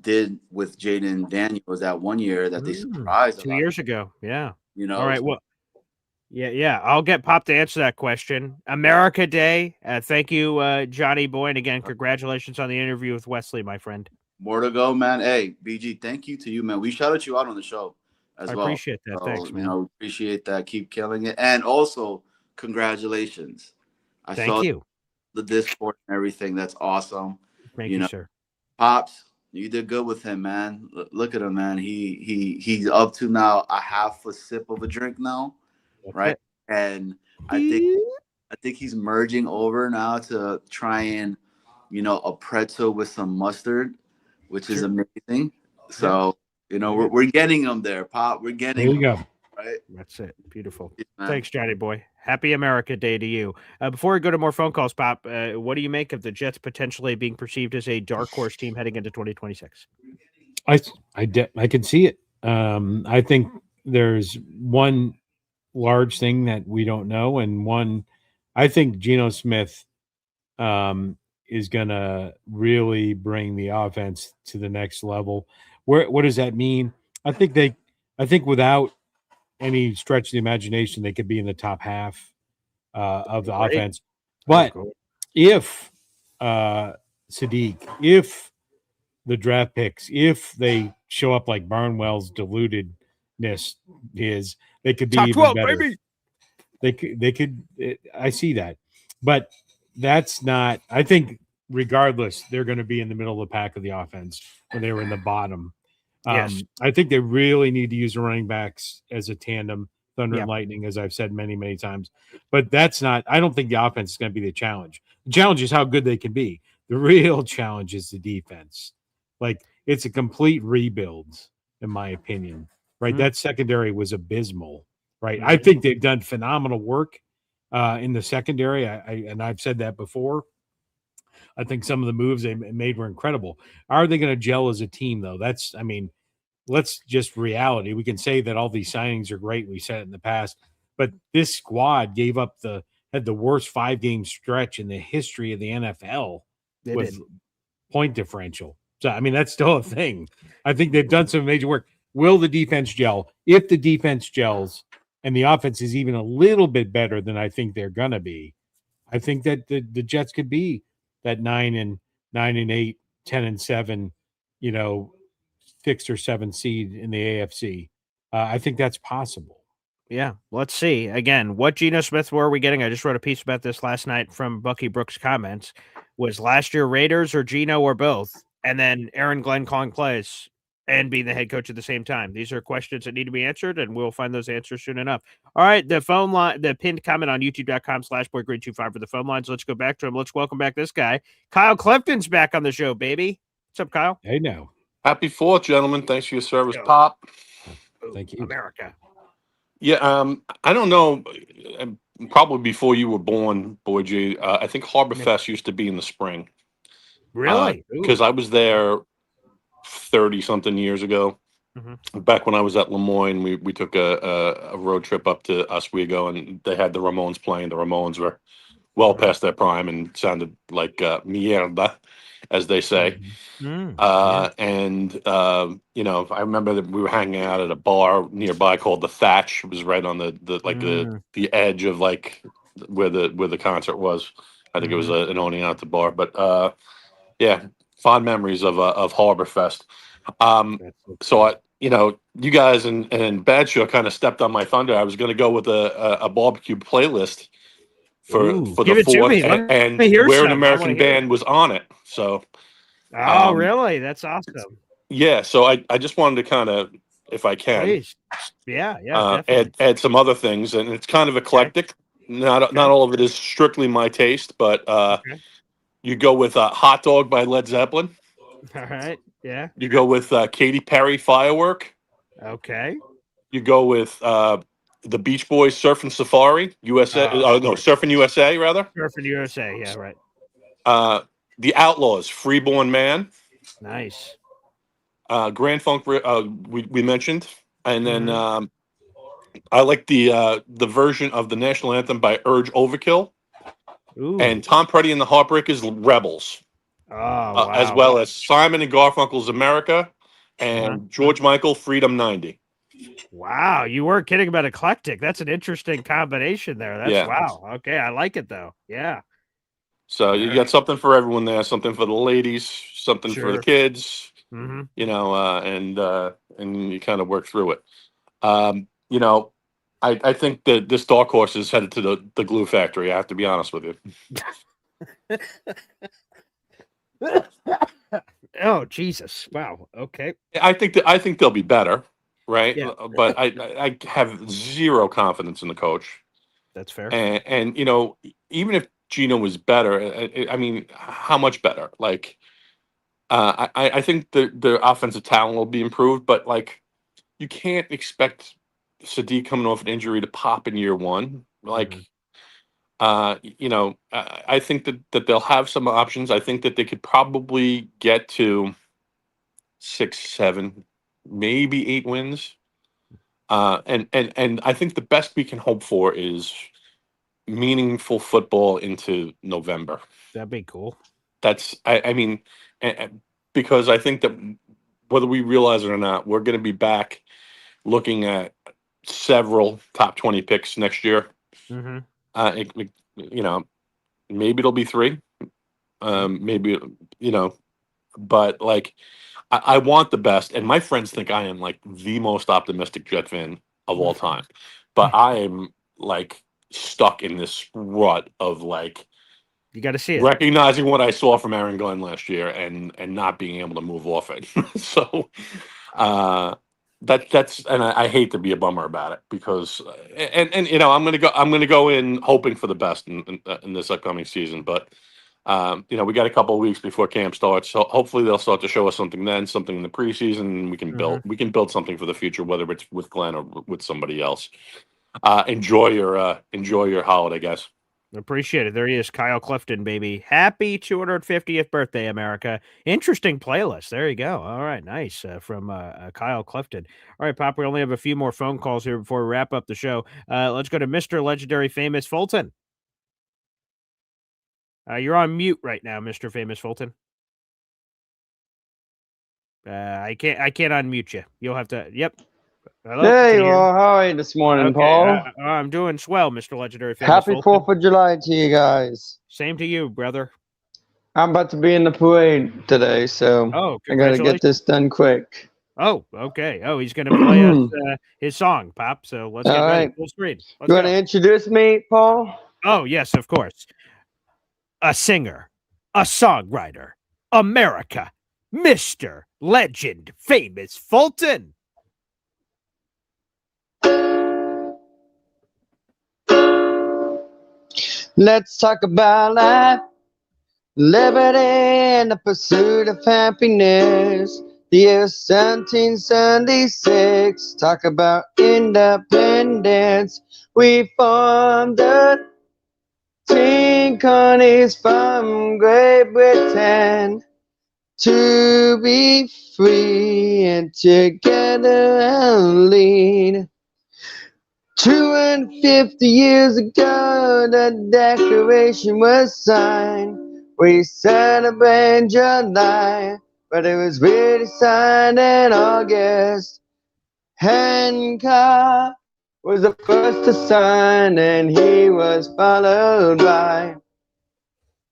did with Jaden Daniels that one year that they surprised a 2 lot of years ago. Yeah. All people. right. Well, yeah. I'll get Pop to answer that question. America Day. Thank you, Johnny Boy, and again, congratulations on the interview with Wesley, my friend. More to go, man. Hey, BG, thank you to you, man. We shouted you out on the show as I well. appreciate that. So, Thanks, man. appreciate that. Keep killing it. And also, congratulations. I Thank saw you. the Discord and everything. That's awesome. Thank you, sir. Pops, you did good with him, man. Look at him, man. He's up to now a half a sip of a drink now, That's right? it. And I think he's merging over now to try and a pretzel with some mustard, which is Sure. amazing. Yeah. So we're getting him there, Pop. We're getting There you him, go. right? That's it. Beautiful. Man. Thanks, Johnny Boy. Happy America Day to you. Before we go to more phone calls, Pop, what do you make of the Jets potentially being perceived as a dark horse team heading into 2026? I can see it. I think there's one large thing that we don't know, and one I think Geno Smith is gonna really bring the offense to the next level. What does that mean? I think without any stretch of the imagination, they could be in the top half of the Great. offense. But cool. if Sadiq, if the draft picks, if they show up like Barnwell's deludedness is, they could be Top even 12, better. baby. They could. I see that, but that's not. I think regardless, they're going to be in the middle of the pack of the offense when they were in the bottom. Yes. I think they really need to use the running backs as a tandem, thunder Yeah. and lightning, as I've said many, many times. But that's not. I don't think the offense is going to be the challenge. The challenge is how good they can be. The real challenge is the defense. Like it's a complete rebuild, in my opinion. Right, that secondary was abysmal. Right, I think they've done phenomenal work in the secondary. And I've said that before. I think some of the moves they made were incredible. Are they going to gel as a team, though? Let's just reality. We can say that all these signings are great. We said it in the past, but this squad had the worst 5-game stretch in the history of the NFL with point differential. So, I mean, that's still a thing. I think they've done some major work. Will the defense gel? If the defense gels and the offense is even a little bit better than I think they're going to be, I think that the Jets could be that 9-8, 10-7, 6 or 7 seed in the AFC. I think that's possible. Yeah, let's see. Again, what Geno Smith were we getting? I just wrote a piece about this last night from Bucky Brooks' comments. Was last year Raiders or Geno or both? And then Aaron Glenn calling plays and being the head coach at the same time. These are questions that need to be answered, and we'll find those answers soon enough. All right, the phone line, the pinned comment on youtube.com/boygreen25 for the phone lines. Let's go back to him. Let's welcome back this guy. Kyle Clifton's back on the show, baby. What's up, Kyle? Hey, now. Happy 4th, gentlemen. Thanks for your service, Pop. Thank you. America. Yeah, I don't know. Probably before you were born, Boy G. I think Harbor Fest used to be in the spring. Really? Because I was there 30-something years ago. Mm-hmm. Back when I was at Lemoyne, we took a road trip up to Oswego, and they had the Ramones playing. The Ramones were well past their prime and sounded like mierda, as they say. And I remember that we were hanging out at a bar nearby called the Thatch. It was right on the edge of like where the concert was. I think it was an owning out the bar. But yeah, fond memories of Harborfest. So you guys and Badshaw kind of stepped on my thunder. I was going to go with a barbecue playlist Ooh, for the give it to fourth, me. Let and me hear Where an some. I want American to hear it. Band was on it. So Oh, really? That's awesome. yeah, so I just wanted to kind of, if I can, Please. Yeah, definitely. add some other things, and it's kind of Okay. eclectic. Not all of it is strictly my taste, but Okay. you go with "Hot Dog" by Led Zeppelin. All right. Yeah. You go with Katy Perry "Firework." Okay. You go with the Beach Boys "Surfing Safari" USA. Of No, course. "Surfing USA" rather. Surfing USA. Yeah, right. The Outlaws "Freeborn Man." Nice. Grand Funk we mentioned, and then Mm-hmm. I like the version of the national anthem by Urge Overkill, Ooh. and Tom Petty and the Heartbreakers "Rebels," Oh, as wow. well as Simon and Garfunkel's "America" Uh-huh. and George Michael "Freedom 90." Wow. You weren't kidding about eclectic. That's an interesting combination there. That's Yeah, wow. Okay. I like it though. Yeah. so All you got right. something for everyone there, something for the ladies, something for the Sure. kids, Mm-hmm. and you kind of work through it. You know, I think that this dark horse is headed to the glue factory. I have to be honest with you. Oh, Jesus. Wow. Okay. I think they'll be better, right? Yeah, But I have zero confidence in the coach, that's fair. and even if Gino was better, I mean, how much better? Like, I think the offensive talent will be improved, but like, you can't expect Sadiq coming off an injury to pop in year one. Mm-hmm. Like, I think that they'll have some options. I think that they could probably get to 6, 7, maybe 8 wins. And I think the best we can hope for is meaningful football into November. That'd be cool. I mean, because I think that whether we realize it or not, we're going to be back looking at several top 20 picks next year. Mm-hmm. You know, maybe it'll be 3. Maybe, but like, I want the best, and my friends think I am like the most optimistic Jet fan of all time. But I am like stuck in this rut of like You got to see it. recognizing what I saw from Aaron Glenn last year and not being able to move off it. So that's and I hate to be a bummer about it because and I'm gonna go in hoping for the best in this upcoming season, but we got a couple of weeks before camp starts, so hopefully they'll start to show us something then, something in the preseason. And Mm-hmm. we can build something for the future, whether it's with Glenn or with somebody else. Enjoy your holiday, guys. Appreciate it. There he is, Kyle Clifton, baby. Happy 250th birthday, America. Interesting playlist. There you go. All right, nice. From Kyle Clifton. All right, Pop, we only have a few more phone calls here before we wrap up the show. Let's go to Mr. Legendary Famous Fulton. You're on mute right now, Mr. Famous Fulton. I can't unmute you. You'll have to. Yep. Hello. Hey, well, how are you this morning, Okay, Paul? I'm doing swell, Mr. Legendary Famous Happy Fulton. 4th of July to you guys. Same to you, brother. I'm about to be in the parade today, so I got to get this done quick. Oh, okay. Oh, he's going to play us his song, Pop. So let's get ready. Full screen. You want to introduce me, Paul? Oh, yes, of course. A singer, a songwriter, America, Mr. Legend Famous Fulton. Let's talk about life, liberty, and the pursuit of happiness. The year 1776, talk about independence. We formed the Teen colonies from Great Britain to be free and together and lead. 250 years ago, the Declaration was signed. We celebrate July, but it was really signed in August. Hancock was the first to sign, and he was followed by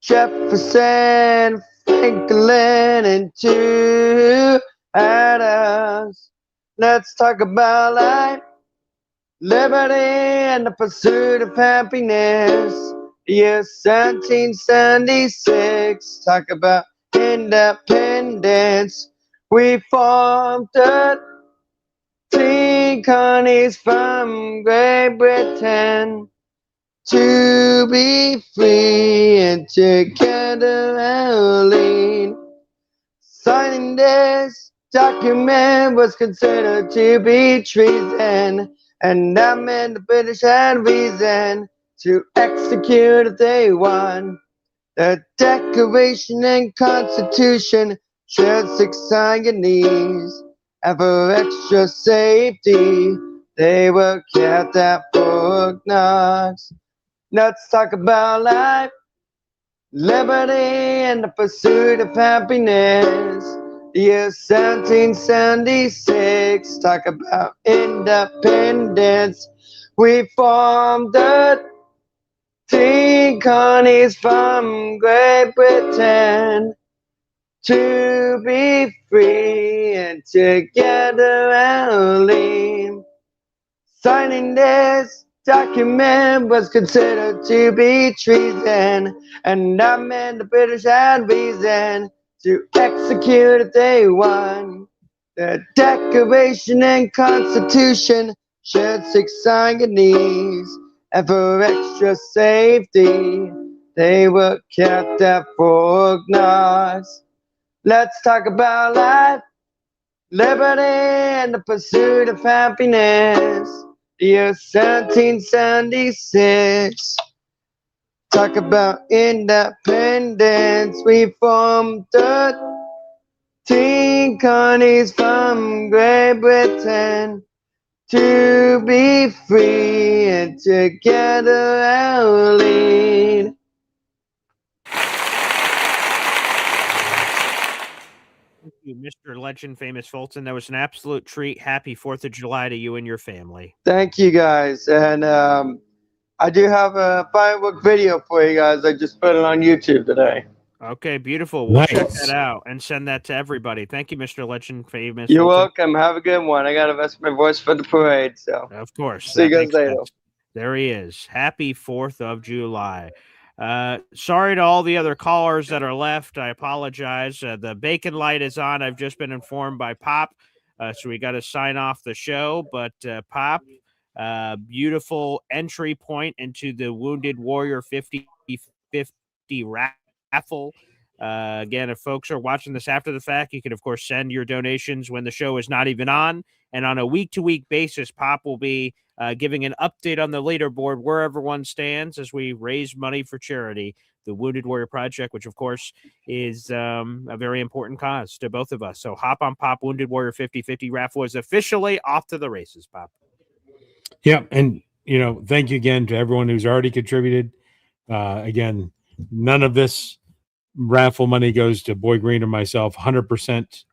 Jefferson, Franklin, and two Adams. Let's talk about life, liberty, and the pursuit of happiness. Year 1776. Talk about independence. We formed 13 colonies from Great Britain to be free and together and lead. Signing this document was considered to be treason, and that meant the British had reason to execute if they won. The Declaration and Constitution shared 6 agonies, and for extra safety, they were kept at Fort Knox. Let's talk about life, liberty, and the pursuit of happiness. The year 1776. Talk about independence. We formed 13 colonies from Great Britain to be free and together and lead. Signing this document was considered to be treason, and that meant the British had reason to execute if they won. The Declaration and Constitution shared 6 agonies, and for extra safety, they were kept at Fort Knox. Let's talk about life, liberty, and the pursuit of happiness. The year 1776. Talk about independence. We formed 13 colonies from Great Britain to be free and together and lead. Thank you, Mr. Legend, famous Fulton. That was an absolute treat. Happy 4th of July to you and your family. Thank you guys. And I do have a firework video for you guys. I just put it on YouTube today. Okay, beautiful. We'll check Nice. that out and send that to everybody. Thank you, Mr. Legend, famous You're Fulton. welcome. Have a good one. I got to rest my voice for the parade. So, Of course. see you That guys makes later. sense. There he is. Happy 4th of July. Sorry to all the other callers that are left. I apologize. The bacon light is on. I've just been informed by Pop. So we got to sign off the show. But Pop, beautiful entry point into the Wounded Warrior 50/50 raffle. Again, if folks are watching this after the fact, you can, of course, send your donations when the show is not even on. And on a week-to-week basis, Pop will be giving an update on the leaderboard where everyone stands as we raise money for charity, the Wounded Warrior Project, which, of course, is a very important cause to both of us. So Hop on Pop Wounded Warrior 50/50 raffle is officially off to the races, Pop. Yep. And, thank you again to everyone who's already contributed. Again, none of this raffle money goes to Boy Green or myself. 100%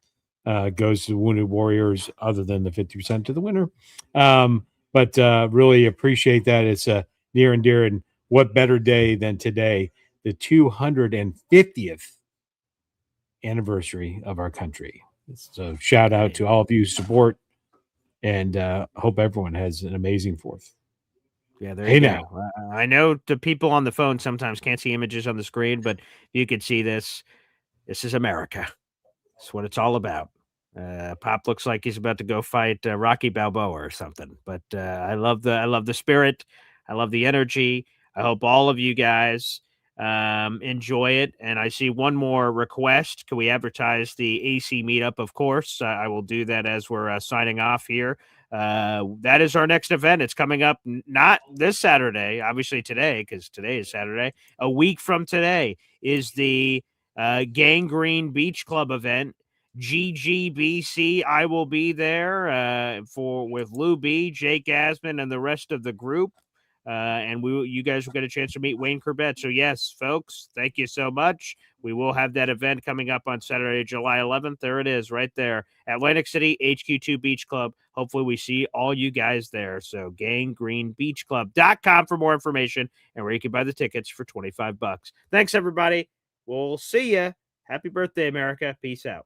goes to the Wounded Warriors, other than the 50% to the winner. But really appreciate that. It's near and dear. And what better day than today, the 250th anniversary of our country. So shout out to all of you support, and hope everyone has an amazing 4th. Yeah, there you go. I know the people on the phone sometimes can't see images on the screen, but you can see this. This is America. It's what it's all about. Pop looks like he's about to go fight Rocky Balboa or something. But I love the spirit. I love the energy. I hope all of you guys enjoy it. And I see one more request. Can we advertise the AC meetup? Of course, I will do that as we're signing off here. That is our next event. It's coming up not this Saturday, obviously today, because today is Saturday. A week from today is the Gangrene Beach Club event. GGBC. I will be there with Lou B, Jake Asman, and the rest of the group. and you guys will get a chance to meet Wayne Corbett. So yes, folks, thank you so much. We will have that event coming up on Saturday, July 11th. There it is, right there, Atlantic City HQ2 Beach Club. Hopefully, we see all you guys there. So ganggreenbeachclub.com for more information and where you can buy the tickets for $25. Thanks, everybody. We'll see you. Happy birthday, America. Peace out.